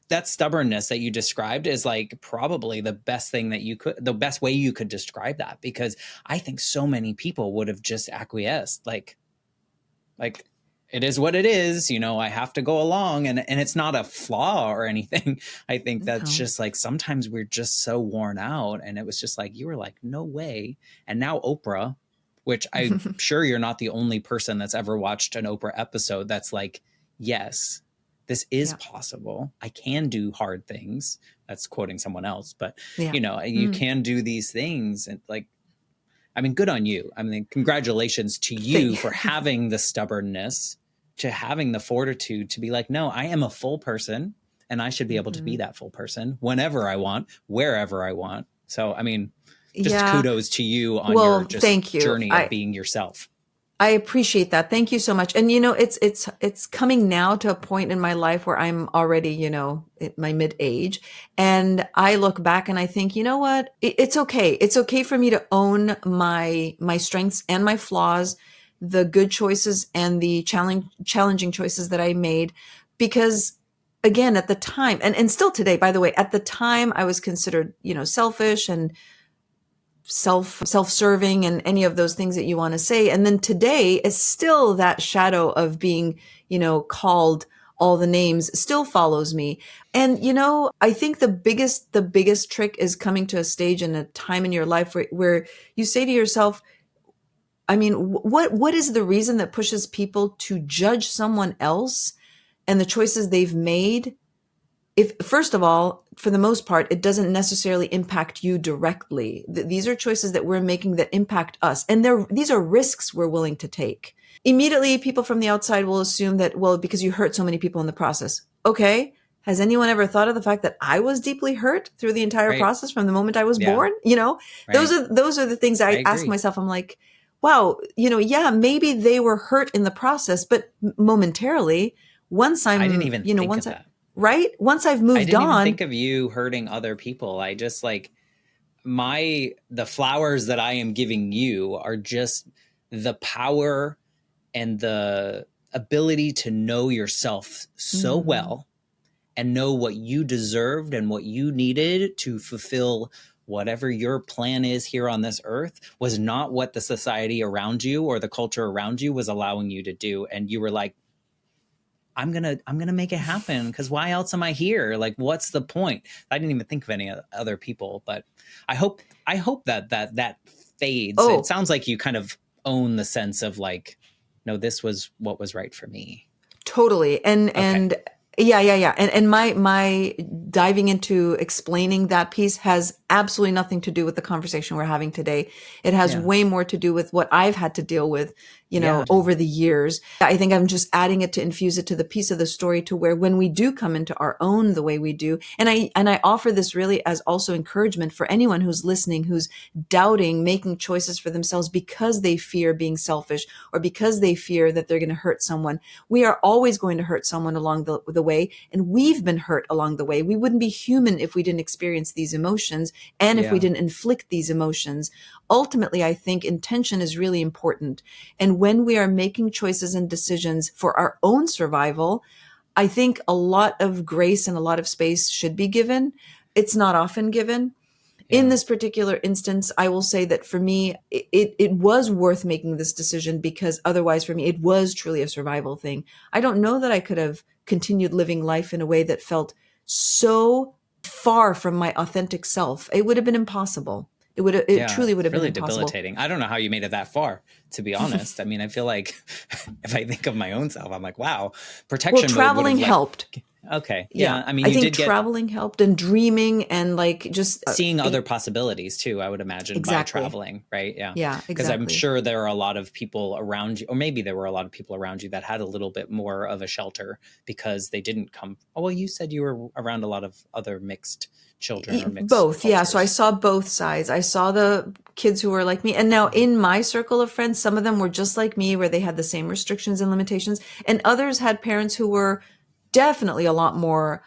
Speaker 1: that stubbornness that you described is like probably the best way you could describe that, because I think so many people would have just acquiesced, like it is what it is, I have to go along, and it's not a flaw or anything. I think that's
Speaker 2: No.
Speaker 1: just like sometimes we're just so worn out, and it was just like you were like, no way. And now Oprah, which I'm sure you're not the only person that's ever watched an Oprah episode that's like, yes, this is
Speaker 2: Yeah.
Speaker 1: possible. I can do hard things. That's quoting someone else, but
Speaker 2: Yeah.
Speaker 1: you can do these things, and like, I mean, good on you. I mean, congratulations to you for having the stubbornness, to having the fortitude to be like, no, I am a full person, and I should be able to be that full person whenever I want, wherever I want. So, I mean, just kudos to you on your just
Speaker 2: thank you.
Speaker 1: journey of being yourself.
Speaker 2: I appreciate that. Thank you so much. And it's coming now to a point in my life where I'm already, at my mid-age, and I look back and I think, you know what? It's okay. It's okay for me to own my strengths and my flaws, the good choices and the challenging choices that I made, because again, at the time, and still today, by the way, at the time I was considered, selfish and self-serving and any of those things that you want to say. And then today is still that shadow of being, called all the names still follows me. And, I think the biggest trick is coming to a stage and a time in your life where you say to yourself, I mean, what is the reason that pushes people to judge someone else and the choices they've made? If, first of all, for the most part, it doesn't necessarily impact you directly. These are choices that we're making that impact us. And these are risks we're willing to take. Immediately, people from the outside will assume that, well, because you hurt so many people in the process. Okay. Has anyone ever thought of the fact that I was deeply hurt through the entire process from the moment I was born? Those are the things I ask myself. I'm like, wow, maybe they were hurt in the process, but momentarily, I
Speaker 1: didn't even think of that.
Speaker 2: Right? Once I've moved on. I
Speaker 1: didn't even think of you hurting other people. I just like the flowers that I am giving you are just the power and the ability to know yourself so well and know what you deserved and what you needed to fulfill whatever your plan is here on this earth was not what the society around you or the culture around you was allowing you to do. And you were like, I'm going to make it happen, because why else am I here? Like, what's the point? I didn't even think of any other people, but I hope that fades. Oh. It sounds like you kind of own the sense of like, no, this was what was right for me.
Speaker 2: Totally. And yeah. And my diving into explaining that piece has absolutely nothing to do with the conversation we're having today. It has way more to do with what I've had to deal with, over the years. I think I'm just adding it to infuse it to the piece of the story to where when we do come into our own the way we do, and I offer this really as also encouragement for anyone who's listening, who's doubting making choices for themselves because they fear being selfish or because they fear that they're going to hurt someone. We are always going to hurt someone along the way, and we've been hurt along the way. We wouldn't be human if we didn't experience these emotions and if we didn't inflict these emotions. Ultimately, I think intention is really important. And when we are making choices and decisions for our own survival, I think a lot of grace and a lot of space should be given. It's not often given. Yeah. In this particular instance, I will say that for me, it was worth making this decision, because otherwise for me, it was truly a survival thing. I don't know that I could have continued living life in a way that felt so far from my authentic self. It would have been impossible. It truly would have been impossible.
Speaker 1: Debilitating. I don't know how you made it that far, to be honest. I mean, I feel like if I think of my own self, I'm like, wow, protection.
Speaker 2: Well, traveling helped.
Speaker 1: Okay. Yeah. I mean,
Speaker 2: I think traveling helped, and dreaming, and like just
Speaker 1: seeing other possibilities too, I would imagine, by traveling. Right. Yeah.
Speaker 2: Yeah, exactly.
Speaker 1: Because I'm sure there are a lot of people around you, or maybe there were a lot of people around you that had a little bit more of a shelter because they didn't come. Oh, well, you said you were around a lot of other mixed children or mixed
Speaker 2: both
Speaker 1: cultures.
Speaker 2: Yeah, so I saw both sides. I saw the kids who were like me, and now in my circle of friends, some of them were just like me, where they had the same restrictions and limitations, and others had parents who were definitely a lot more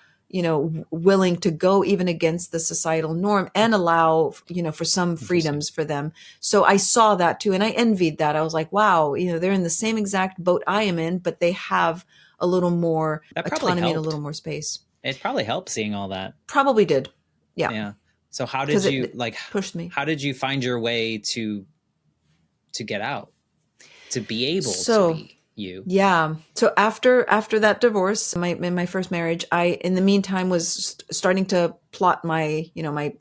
Speaker 2: willing to go even against the societal norm and allow for some freedoms for them. So I saw that too, and I envied that. I was like, wow, they're in the same exact boat I am in, but they have a little more autonomy and a little more space.
Speaker 1: It probably helped seeing all that.
Speaker 2: Probably did. Yeah.
Speaker 1: Yeah. So how did
Speaker 2: Because
Speaker 1: you
Speaker 2: it
Speaker 1: like
Speaker 2: pushed me.
Speaker 1: how did you find your way to get out, to be able to
Speaker 2: So
Speaker 1: be you?
Speaker 2: yeah. So after that divorce, in my first marriage, I in the meantime was starting to plot my,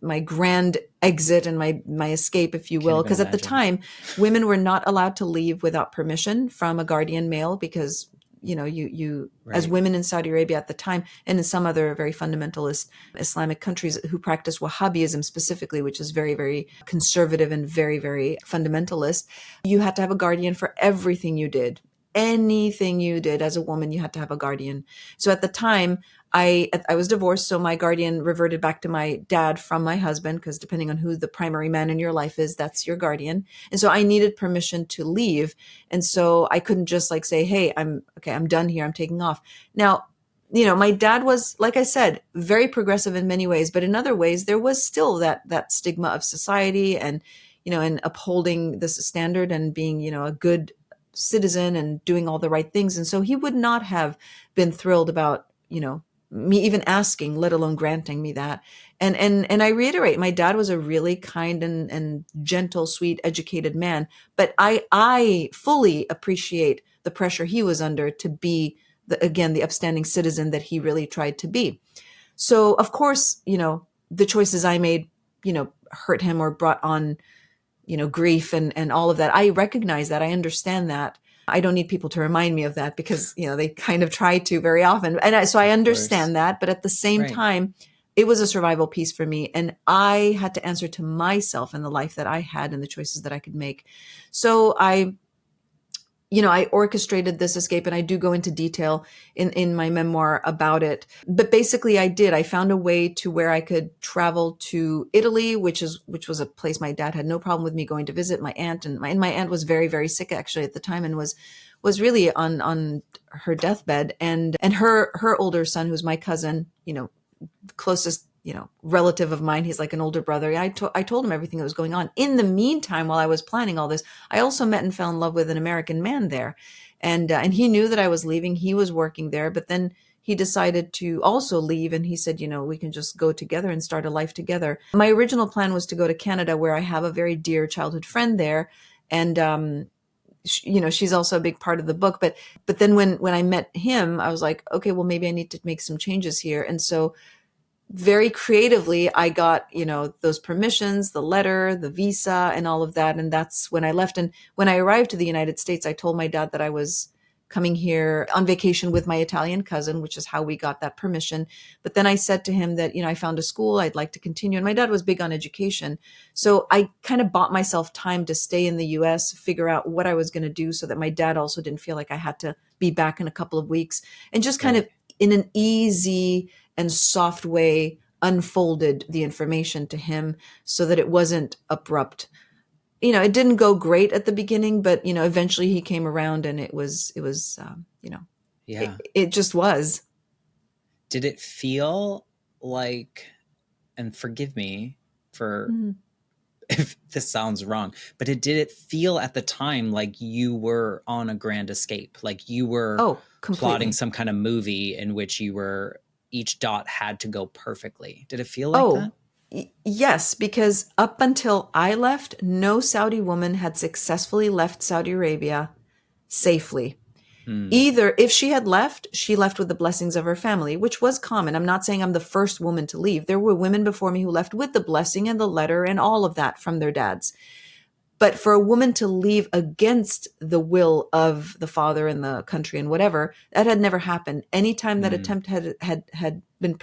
Speaker 2: my grand exit and my escape, if you
Speaker 1: Can't
Speaker 2: will,
Speaker 1: even
Speaker 2: because at the
Speaker 1: imagine.
Speaker 2: time, women were not allowed to leave without permission from a guardian male because you as
Speaker 1: Right.
Speaker 2: women in Saudi Arabia at the time and in some other very fundamentalist Islamic countries who practice Wahhabism specifically, which is very, very conservative and very, very fundamentalist, you had to have a guardian for everything you did. Anything you did as a woman, you had to have a guardian. So at the time, I was divorced, so my guardian reverted back to my dad from my husband, because depending on who the primary man in your life is, that's your guardian. And so I needed permission to leave, and so I couldn't just like say, "Hey, I'm done here. I'm taking off." Now, my dad was, like I said, very progressive in many ways, but in other ways, there was still that stigma of society and and upholding this standard and being a good citizen and doing all the right things. And so he would not have been thrilled about me even asking, let alone granting me that. And I reiterate, my dad was a really kind and gentle, sweet, educated man, but I fully appreciate the pressure he was under to be the upstanding citizen that he really tried to be. So of course, the choices I made, hurt him or brought on, grief and all of that. I recognize that. I understand that. I don't need people to remind me of that because, they kind of try to very often. And so I
Speaker 1: Of course.
Speaker 2: understand that. But at the same
Speaker 1: Right.
Speaker 2: time, it was a survival piece for me. And I had to answer to myself and the life that I had and the choices that I could make. So I orchestrated this escape, and I do go into detail in my memoir about it. But basically I found a way to where I could travel to Italy, which was a place my dad had no problem with me going to visit my aunt. And my aunt was very, very sick actually at the time and was really on her deathbed. And her older son, who's my cousin, closest relative of mine, he's like an older brother. I told him everything that was going on. In the meantime, while I was planning all this, I also met and fell in love with an American man there, and he knew that I was leaving. He was working there, but then he decided to also leave, and he said, we can just go together and start a life together. My original plan was to go to Canada, where I have a very dear childhood friend there, and she's also a big part of the book. But then when I met him, I was like, okay, well, maybe I need to make some changes here. And so very creatively, I got, those permissions, the letter, the visa, and all of that. And that's when I left. And when I arrived to the United States, I told my dad that I was coming here on vacation with my Italian cousin, which is how we got that permission. But then I said to him that, I found a school I'd like to continue. And my dad was big on education. So I kind of bought myself time to stay in the US, figure out what I was going to do so that my dad also didn't feel like I had to be back in a couple of weeks, and just kind of
Speaker 1: Right.
Speaker 2: in an easy and soft way unfolded the information to him so that it wasn't abrupt. It didn't go great at the beginning, but eventually he came around, and it was
Speaker 1: Yeah.
Speaker 2: it just was.
Speaker 1: Did it feel like, and forgive me for
Speaker 2: Mhm.
Speaker 1: if this sounds wrong, but did it feel at the time like you were on a grand escape? Like you were
Speaker 2: Oh,
Speaker 1: plotting
Speaker 2: completely.
Speaker 1: some kind of movie in which each dot had to go perfectly. Did it feel like
Speaker 2: Oh,
Speaker 1: that?
Speaker 2: yes, because up until I left, no Saudi woman had successfully left Saudi Arabia safely.
Speaker 1: Hmm.
Speaker 2: Either if she had left, she left with the blessings of her family, which was common. I'm not saying I'm the first woman to leave. There were women before me who left with the blessing and the letter and all of that from their dads. But for a woman to leave against the will of the father and the country and whatever, that had never happened. Anytime that
Speaker 1: Hmm.
Speaker 2: attempt had been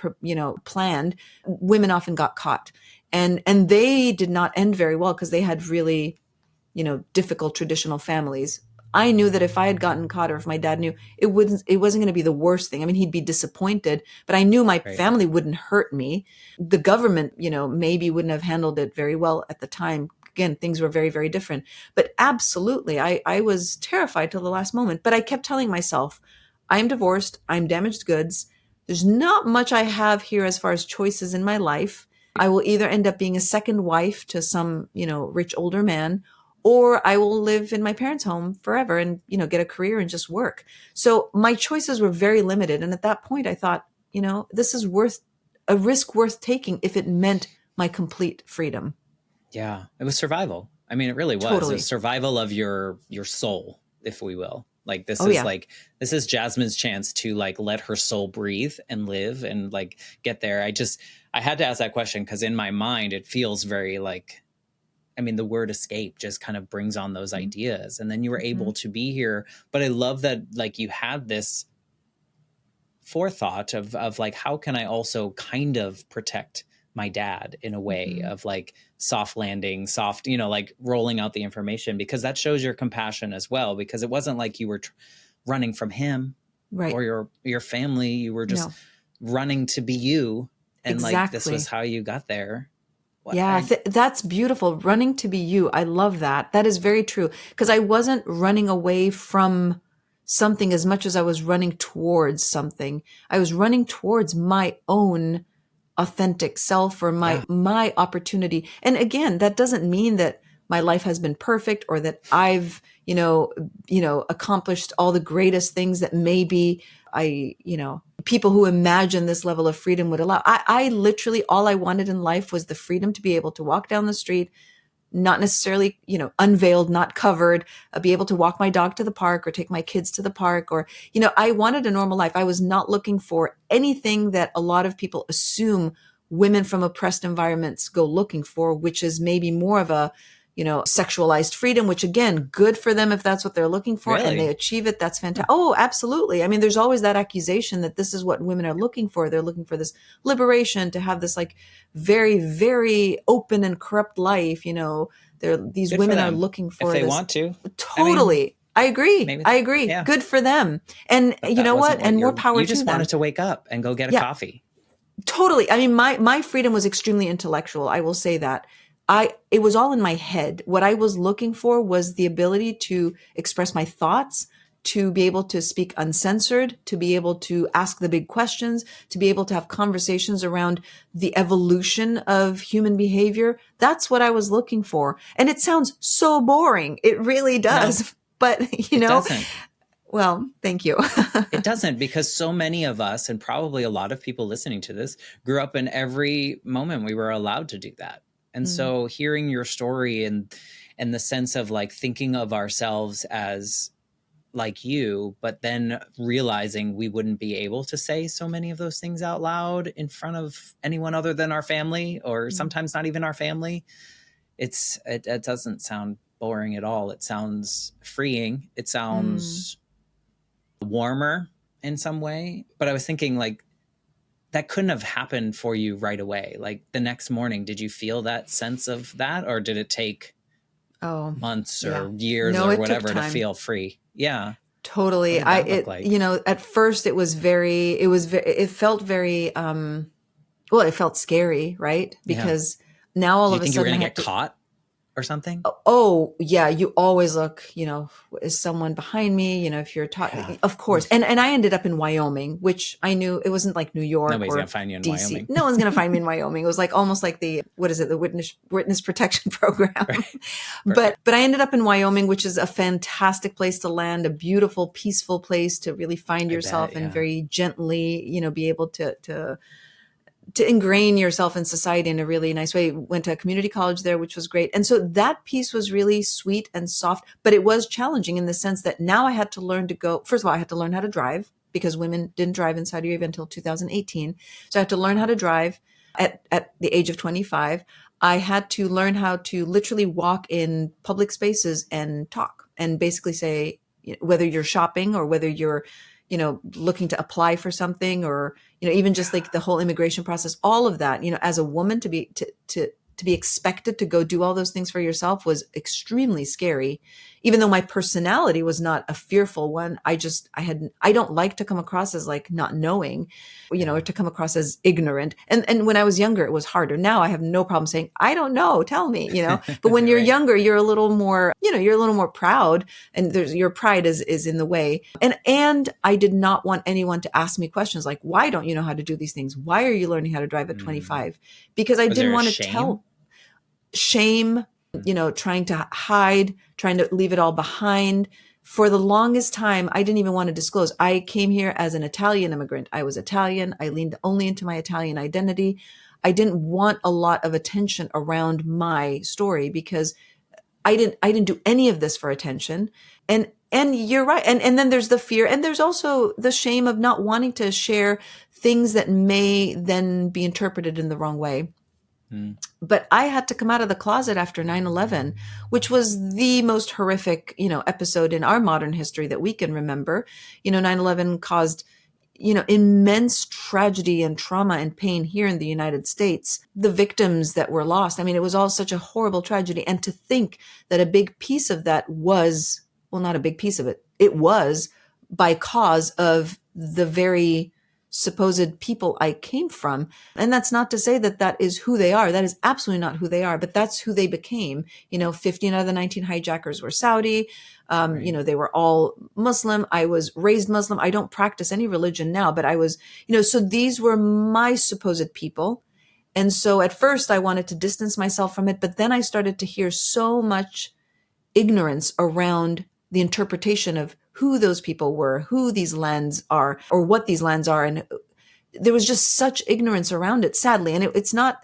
Speaker 2: planned, women often got caught, and they did not end very well because they had really difficult traditional families. I knew that if I had gotten caught, or if my dad knew, it wasn't going to be the worst thing. I mean, he'd be disappointed, but I knew my
Speaker 1: Right.
Speaker 2: family wouldn't hurt me. The government, maybe wouldn't have handled it very well at the time. Again, things were very, very different. But absolutely, I was terrified till the last moment. But I kept telling myself, I'm divorced, I'm damaged goods. There's not much I have here as far as choices in my life. I will either end up being a second wife to some, rich older man, or I will live in my parents' home forever and, get a career and just work. So my choices were very limited. And at that point, I thought, this is worth a risk worth taking if it meant my complete freedom.
Speaker 1: Yeah. It was survival. I mean, it really was.
Speaker 2: Totally.
Speaker 1: It was survival of your soul, if we will. Like this
Speaker 2: Oh,
Speaker 1: is
Speaker 2: yeah.
Speaker 1: like this is Jasmine's chance to like let her soul breathe and live and like get there. I had to ask that question because in my mind it feels very like, I mean, the word escape just kind of brings on those ideas. And then you were able to be here. But I love that like you had this forethought of like, how can I also kind of protect my dad in a way of like soft landing, soft, like rolling out the information, because that shows your compassion as well, because it wasn't like you were running from him
Speaker 2: Right.
Speaker 1: or your family. You were just running to be you. And like, this was how you got there.
Speaker 2: Yeah, that's beautiful. Running to be you. I love that. That is very true. Because I wasn't running away from something as much as I was running towards something. I was running towards my own authentic self or my opportunity. And again, that doesn't mean that my life has been perfect or that I've, accomplished all the greatest things that maybe people who imagine this level of freedom would allow. I literally, all I wanted in life was the freedom to be able to walk down the street, not necessarily, unveiled, not covered, be able to walk my dog to the park or take my kids to the park or, I wanted a normal life. I was not looking for anything that a lot of people assume women from oppressed environments go looking for, which is maybe more of a, sexualized freedom, which again, good for them if that's what they're looking for and they achieve it. That's fantastic. Oh, absolutely. I mean, there's always that accusation that this is what women are looking for. They're looking for this liberation, to have this like very, very open and corrupt life. These
Speaker 1: good
Speaker 2: women are looking for
Speaker 1: if they
Speaker 2: this.
Speaker 1: Want to.
Speaker 2: Totally. I agree. I agree.
Speaker 1: Yeah.
Speaker 2: Good for them. And you know what? And more power to them.
Speaker 1: You just wanted to wake up and go get a coffee.
Speaker 2: Totally. I mean, my freedom was extremely intellectual. I will say that. It was all in my head. What I was looking for was the ability to express my thoughts, to be able to speak uncensored, to be able to ask the big questions, to be able to have conversations around the evolution of human behavior. That's what I was looking for. And it sounds so boring. It really does. No, but it doesn't. Well, thank you.
Speaker 1: It doesn't, because so many of us, and probably a lot of people listening to this, grew up in every moment we were allowed to do that. And so hearing your story and the sense of like thinking of ourselves as like you, but then realizing we wouldn't be able to say so many of those things out loud in front of anyone other than our family, or sometimes not even our family. It doesn't sound boring at all. It sounds freeing. It sounds warmer in some way. But I was thinking like, that couldn't have happened for you right away. Like the next morning, did you feel that sense of that, or did it take months or years or whatever to feel free? Yeah,
Speaker 2: totally. At first it felt very, it felt scary, right? Because now all of a sudden
Speaker 1: you're going to get caught or something?
Speaker 2: Oh yeah. You always look, is someone behind me? If you're talking, of course. And I ended up in Wyoming, which I knew it wasn't like New York.
Speaker 1: Nobody's going to find you in DC. Wyoming.
Speaker 2: No one's going to find me in Wyoming. It was like almost like the witness protection program. Right. But I ended up in Wyoming, which is a fantastic place to land, a beautiful, peaceful place to really find yourself and very gently, be able to ingrain yourself in society in a really nice way. Went to a community college there, which was great. And so that piece was really sweet and soft, but it was challenging in the sense that now I had to learn first of all, I had to learn how to drive, because women didn't drive in Saudi Arabia until 2018. So I had to learn how to drive at the age of 25. I had to learn how to literally walk in public spaces and talk and basically say, whether you're shopping or whether you're looking to apply for something, or, even just like the whole immigration process, all of that, as a woman to be expected to go do all those things for yourself was extremely scary. Even though my personality was not a fearful one, I don't like to come across as like not knowing, or to come across as ignorant. And when I was younger, it was harder. Now I have no problem saying, I don't know, tell me, but when you're younger, you're a little more, you're a little more proud, and your pride is in the way. And I did not want anyone to ask me questions like, why don't you know how to do these things? Why are you learning how to drive at 25? Because I didn't want to tell. Shame, trying to hide, trying to leave it all behind. For the longest time, I didn't even want to disclose. I came here as an Italian immigrant. I was Italian. I leaned only into my Italian identity. I didn't want a lot of attention around my story because I didn't do any of this for attention. And you're right. And then there's the fear, and there's also the shame of not wanting to share things that may then be interpreted in the wrong way.
Speaker 1: Mm.
Speaker 2: But I had to come out of the closet after 9/11, which was the most horrific, episode in our modern history that we can remember. 9/11 caused, immense tragedy and trauma and pain here in the United States. The victims that were lost. I mean, it was all such a horrible tragedy. And to think that a big piece of that was, well, not a big piece of it, it was by cause of the very supposed people I came from. And that's not to say that that is who they are. That is absolutely not who they are, but that's who they became. 15 out of the 19 hijackers were Saudi.
Speaker 1: Right.
Speaker 2: They were all Muslim. I was raised Muslim. I don't practice any religion now, but I was, so these were my supposed people. And so at first I wanted to distance myself from it, but then I started to hear so much ignorance around the interpretation of who those people were, who these lands are, or what these lands are. And there was just such ignorance around it, sadly. And it's not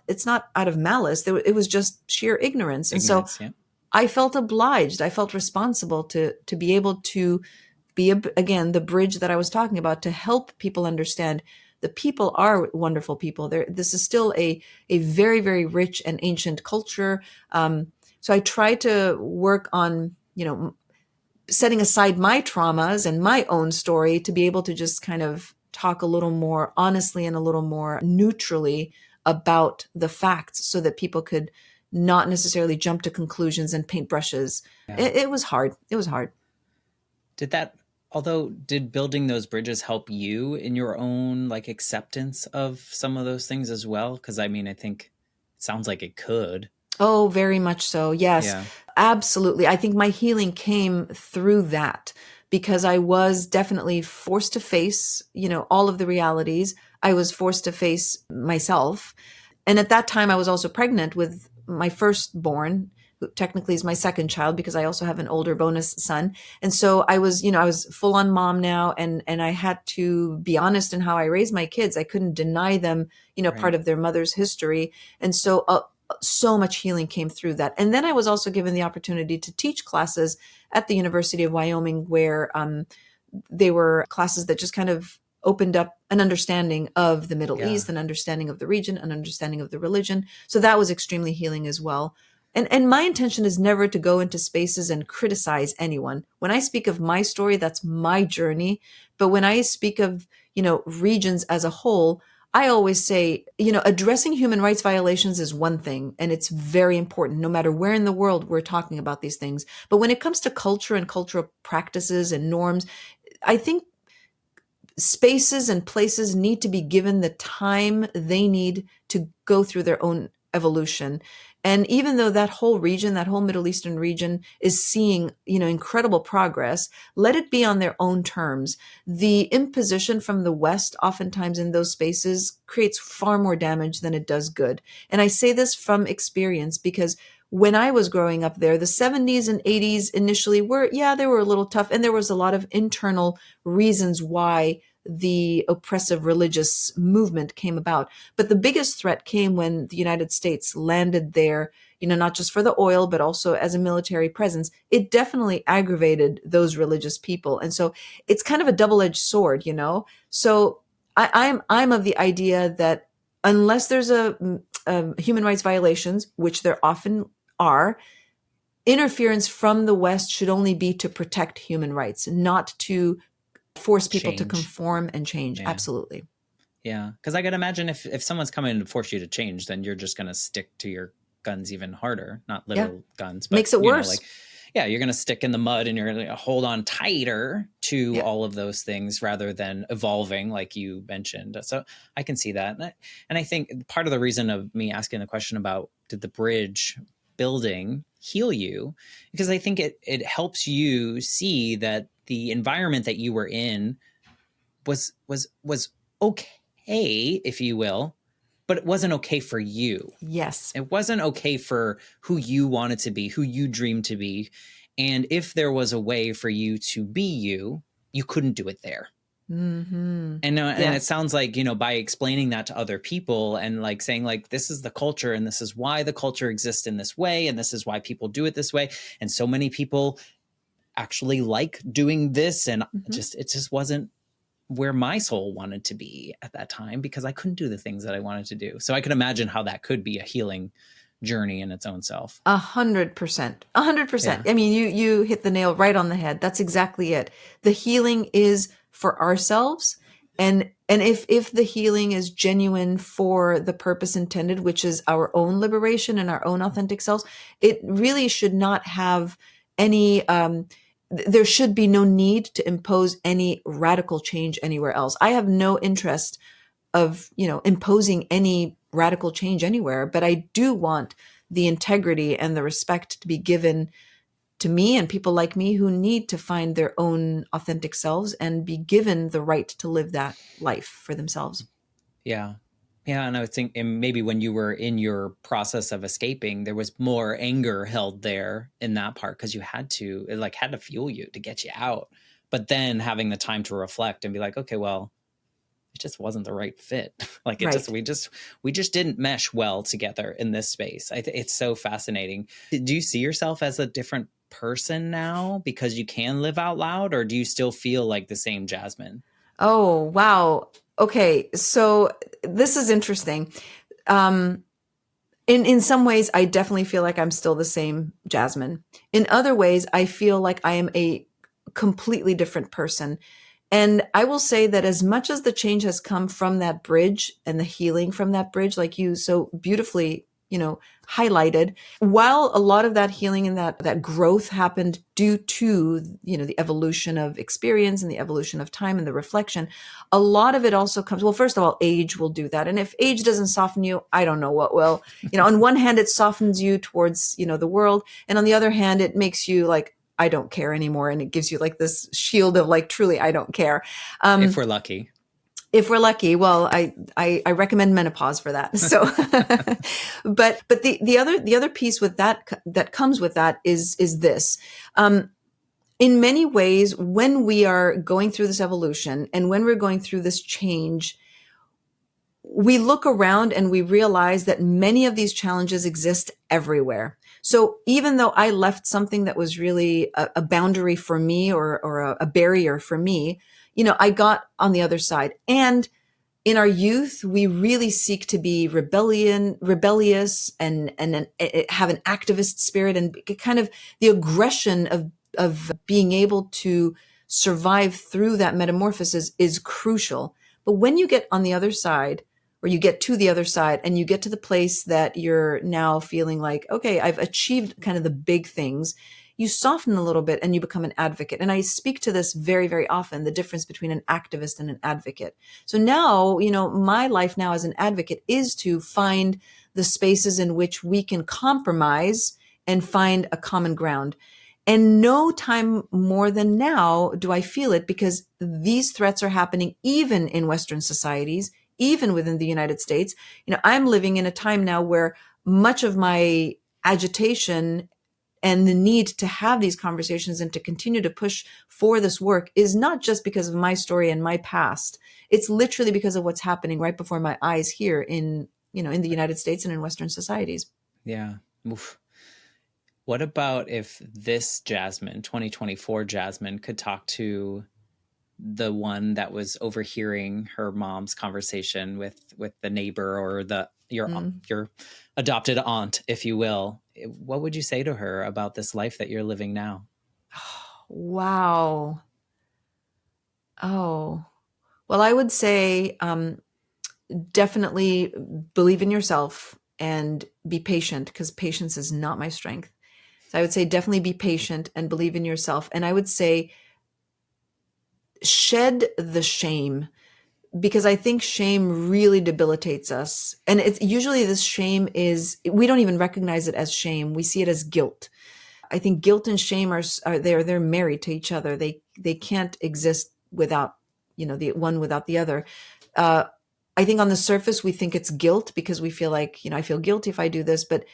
Speaker 2: out of malice. It was just sheer ignorance. And so
Speaker 1: Ignorance, yeah.
Speaker 2: I felt obliged. I felt responsible to be able to be, again, the bridge that I was talking about, to help people understand the people are wonderful people. This is still a very, very rich and ancient culture. So I try to work on, setting aside my traumas and my own story to be able to just kind of talk a little more honestly and a little more neutrally about the facts so that people could not necessarily jump to conclusions and paint brushes.
Speaker 1: Yeah.
Speaker 2: It was hard. It was hard.
Speaker 1: Did building those bridges help you in your own like acceptance of some of those things as well? Because I mean, I think it sounds like it could.
Speaker 2: Oh, very much so. Yes,
Speaker 1: Yeah.
Speaker 2: absolutely. I think my healing came through that because I was definitely forced to face, all of the realities. I was forced to face myself. And at that time, I was also pregnant with my firstborn, who technically is my second child because I also have an older bonus son. And so I was, I was full on mom now, and I had to be honest in how I raised my kids. I couldn't deny them, part
Speaker 1: Right.
Speaker 2: of their mother's history. And so so much healing came through that. And then I was also given the opportunity to teach classes at the University of Wyoming, where they were classes that just kind of opened up an understanding of the Middle
Speaker 1: Yeah.
Speaker 2: East, an understanding of the region, an understanding of the religion. So that was extremely healing as well. And my intention is never to go into spaces and criticize anyone. When I speak of my story, that's my journey. But when I speak of, regions as a whole, I always say, addressing human rights violations is one thing, and it's very important, no matter where in the world we're talking about these things. But when it comes to culture and cultural practices and norms, I think spaces and places need to be given the time they need to go through their own evolution. And even though that whole region, that whole Middle Eastern region is seeing, incredible progress, let it be on their own terms. The imposition from the West, oftentimes in those spaces, creates far more damage than it does good. And I say this from experience because when I was growing up there, the 70s and 80s initially they were a little tough. And there was a lot of internal reasons why the oppressive religious movement came about. But the biggest threat came when the United States landed there, not just for the oil, but also as a military presence. It definitely aggravated those religious people. And so it's kind of a double-edged sword, So I'm of the idea that unless there's a human rights violations, which there often are, interference from the West should only be to protect human rights, not to force people to
Speaker 1: Change.
Speaker 2: conform and change.
Speaker 1: Yeah.
Speaker 2: Absolutely.
Speaker 1: Yeah. Because I could imagine if someone's coming to force you to change, then you're just going to stick to your guns even harder. Not literal guns, but
Speaker 2: Makes it worse.
Speaker 1: You're going to stick in the mud and you're going to hold on tighter to
Speaker 2: Yeah.
Speaker 1: all of those things rather than evolving, like you mentioned. So I can see that. And I think part of the reason of me asking the question about did the bridge building heal you, because I think it helps you see that the environment that you were in was okay, if you will, but it wasn't okay for you.
Speaker 2: Yes.
Speaker 1: It wasn't okay for who you wanted to be, who you dreamed to be. And if there was a way for you to be you, you couldn't do it there.
Speaker 2: Mm-hmm.
Speaker 1: And it
Speaker 2: Yes.
Speaker 1: sounds like, by explaining that to other people and like saying like, this is the culture and this is why the culture exists in this way. And this is why people do it this way. And so many people actually like doing this. And
Speaker 2: Mm-hmm.
Speaker 1: it just wasn't where my soul wanted to be at that time, because I couldn't do the things that I wanted to do. So I could imagine how that could be a healing journey in its own self.
Speaker 2: 100%. 100%.
Speaker 1: Yeah.
Speaker 2: I mean, you hit the nail right on the head. That's exactly it. The healing is for ourselves. And if the healing is genuine for the purpose intended, which is our own liberation and our own authentic selves, it really should not have any there should be no need to impose any radical change anywhere else. I have no interest of, imposing any radical change anywhere, but I do want the integrity and the respect to be given to me and people like me who need to find their own authentic selves and be given the right to live that life for themselves.
Speaker 1: Yeah. Yeah. And I would think, and maybe when you were in your process of escaping, there was more anger held there in that part, because it like had to fuel you to get you out. But then having the time to reflect and be like, okay, well, it just wasn't the right fit. Like
Speaker 2: Right.
Speaker 1: we just didn't mesh well together in this space. It's so fascinating. Do you see yourself as a different person now because you can live out loud, or do you still feel like the same Jasmin?
Speaker 2: Oh, wow. Okay. So this is interesting. Um, in some ways, I definitely feel like I'm still the same Jasmin. In other ways, I feel like I am a completely different person. And I will say that as much as the change has come from that bridge and the healing from that bridge, like you so beautifully, highlighted, while a lot of that healing and that growth happened due to, the evolution of experience and the evolution of time and the reflection, a lot of it also comes, well, first of all, age will do that. And if age doesn't soften you, I don't know what will. On one hand, it softens you towards, the world. And on the other hand, it makes you like, I don't care anymore. And it gives you like this shield of like, truly, I don't care.
Speaker 1: If we're lucky.
Speaker 2: If we're lucky, well, I recommend menopause for that. So, but the other piece with that comes with that is this. In many ways, when we are going through this evolution and when we're going through this change, we look around and we realize that many of these challenges exist everywhere. So even though I left something that was really a boundary for me or a barrier for me, I got on the other side. And in our youth, we really seek to be rebellious and have an activist spirit, and kind of the aggression of being able to survive through that metamorphosis is crucial. But when you get on the other side, or you get to the other side and you get to the place that you're now feeling like, okay, I've achieved kind of the big things, you soften a little bit and you become an advocate. And I speak to this very, very often, the difference between an activist and an advocate. So now, my life now as an advocate is to find the spaces in which we can compromise and find a common ground. And no time more than now do I feel it, because these threats are happening even in Western societies, even within the United States. I'm living in a time now where much of my agitation and the need to have these conversations and to continue to push for this work is not just because of my story and my past. It's literally because of what's happening right before my eyes here in the United States and in Western societies.
Speaker 1: Yeah. Oof. What about if this Jasmin, 2024 Jasmin, could talk to the one that was overhearing her mom's conversation with the neighbor, or your adopted aunt, if you will? What would you say to her about this life that you're living now?
Speaker 2: Wow. Oh, well, I would say definitely believe in yourself and be patient, because patience is not my strength. So I would say definitely be patient and believe in yourself. And I would say shed the shame, because I think shame really debilitates us. And it's usually this shame we don't even recognize it as shame. We see it as guilt. I think guilt and shame are they're married to each other. They can't exist without, the one without the other. I think on the surface we think it's guilt because we feel like, I feel guilty if I do this, but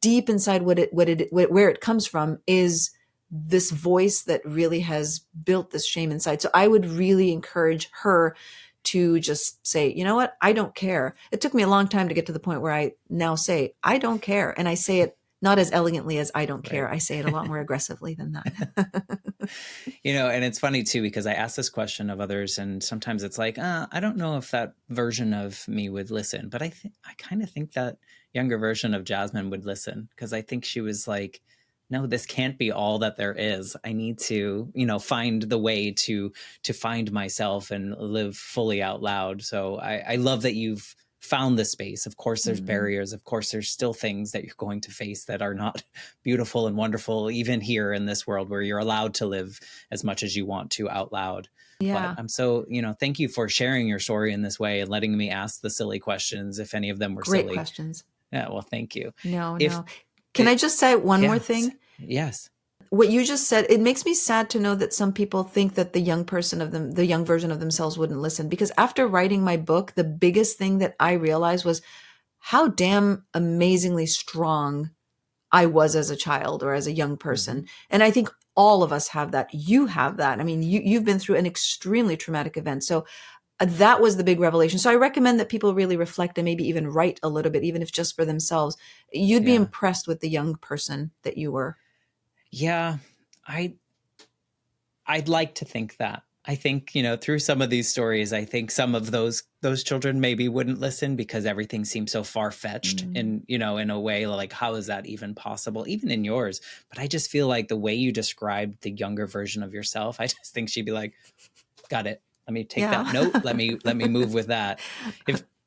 Speaker 2: deep inside where it comes from is this voice that really has built this shame inside. So I would really encourage her to just say, you know what? I don't care. It took me a long time to get to the point where I now say, I don't care. And I say it not as elegantly as I don't care.
Speaker 1: Right.
Speaker 2: I say it a lot more aggressively than that.
Speaker 1: And it's funny too, because I ask this question of others and sometimes it's like, I don't know if that version of me would listen, but I kind of think that younger version of Jasmin would listen, because I think she was like, no, this can't be all that there is. I need to, find the way to find myself and live fully out loud. So I love that you've found the space. Of course, there's barriers. Of course, there's still things that you're going to face that are not beautiful and wonderful, even here in this world where you're allowed to live as much as you want to out loud.
Speaker 2: Yeah.
Speaker 1: But I'm so, thank you for sharing your story in this way and letting me ask the silly questions, if any of them were
Speaker 2: Great
Speaker 1: silly.
Speaker 2: questions.
Speaker 1: Yeah, well, thank you.
Speaker 2: No. Can I just say one more thing?
Speaker 1: Yes.
Speaker 2: What you just said, it makes me sad to know that some people think that the young version of themselves wouldn't listen. Because after writing my book, the biggest thing that I realized was how damn amazingly strong I was as a child or as a young person. And I think all of us have that. You have that. I mean, you've been through an extremely traumatic event. So that was the big revelation. So I recommend that people really reflect and maybe even write a little bit, even if just for themselves. You'd be impressed with the young person that you were.
Speaker 1: Yeah, I'd like to think that. I think, through some of these stories, I think some of those children maybe wouldn't listen because everything seems so far-fetched in a way like, how is that even possible? Even in yours. But I just feel like the way you described the younger version of yourself, I just think she'd be like, got it. Let me take that note. Let me move with that.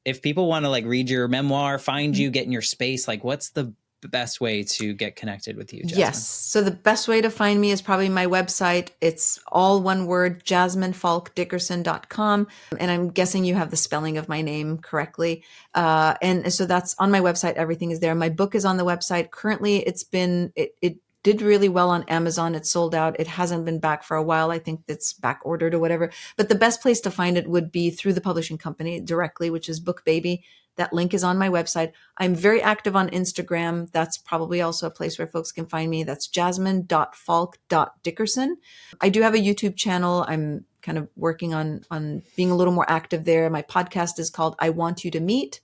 Speaker 1: If people want to like read your memoir, find you, get in your space, like what's the best way to get connected with you, Jasmin?
Speaker 2: Yes. So the best way to find me is probably my website. It's all one word, jasminfaulkdickerson.com. And I'm guessing you have the spelling of my name correctly. And so that's on my website. Everything is there. My book is on the website. Currently, it did really well on Amazon. It sold out. It hasn't been back for a while. I think it's back ordered or whatever. But the best place to find it would be through the publishing company directly, which is BookBaby. That link is on my website. I'm very active on Instagram. That's probably also a place where folks can find me. That's jasmin.faulk.dickerson. I do have a YouTube channel. I'm kind of working on being a little more active there. My podcast is called I Want You to Meet.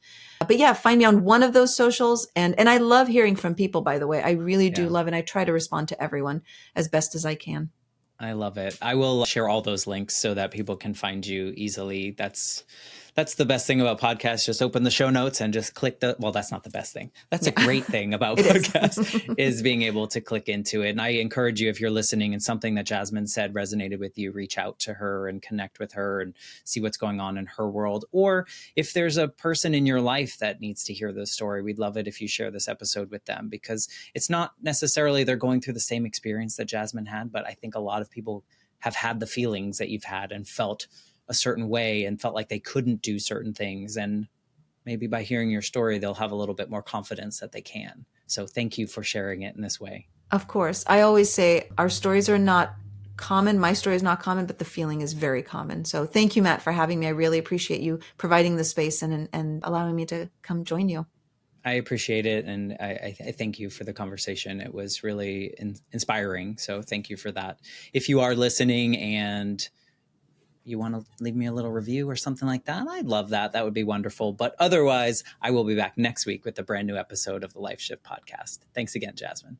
Speaker 2: But yeah, find me on one of those socials. And I love hearing from people, by the way. I really do love, and I try to respond to everyone as best as I can.
Speaker 1: I love it. I will share all those links so that people can find you easily. That's the best thing about podcasts. Just open the show notes and just click well, that's not the best thing. That's a great thing about podcasts is being able to click into it. And I encourage you, if you're listening and something that Jasmin said resonated with you, reach out to her and connect with her and see what's going on in her world. Or if there's a person in your life that needs to hear this story, we'd love it if you share this episode with them, because it's not necessarily they're going through the same experience that Jasmin had, but I think a lot of people have had the feelings that you've had and felt a certain way and felt like they couldn't do certain things. And maybe by hearing your story, they'll have a little bit more confidence that they can. So thank you for sharing it in this way.
Speaker 2: Of course. I always say our stories are not common. My story is not common, but the feeling is very common. So thank you, Matt, for having me. I really appreciate you providing the space and allowing me to come join you.
Speaker 1: I appreciate it. And I thank you for the conversation. It was really inspiring. So thank you for that. If you are listening and you want to leave me a little review or something like that, I'd love that. That would be wonderful. But otherwise, I will be back next week with a brand new episode of the Life Shift podcast. Thanks again, Jasmin.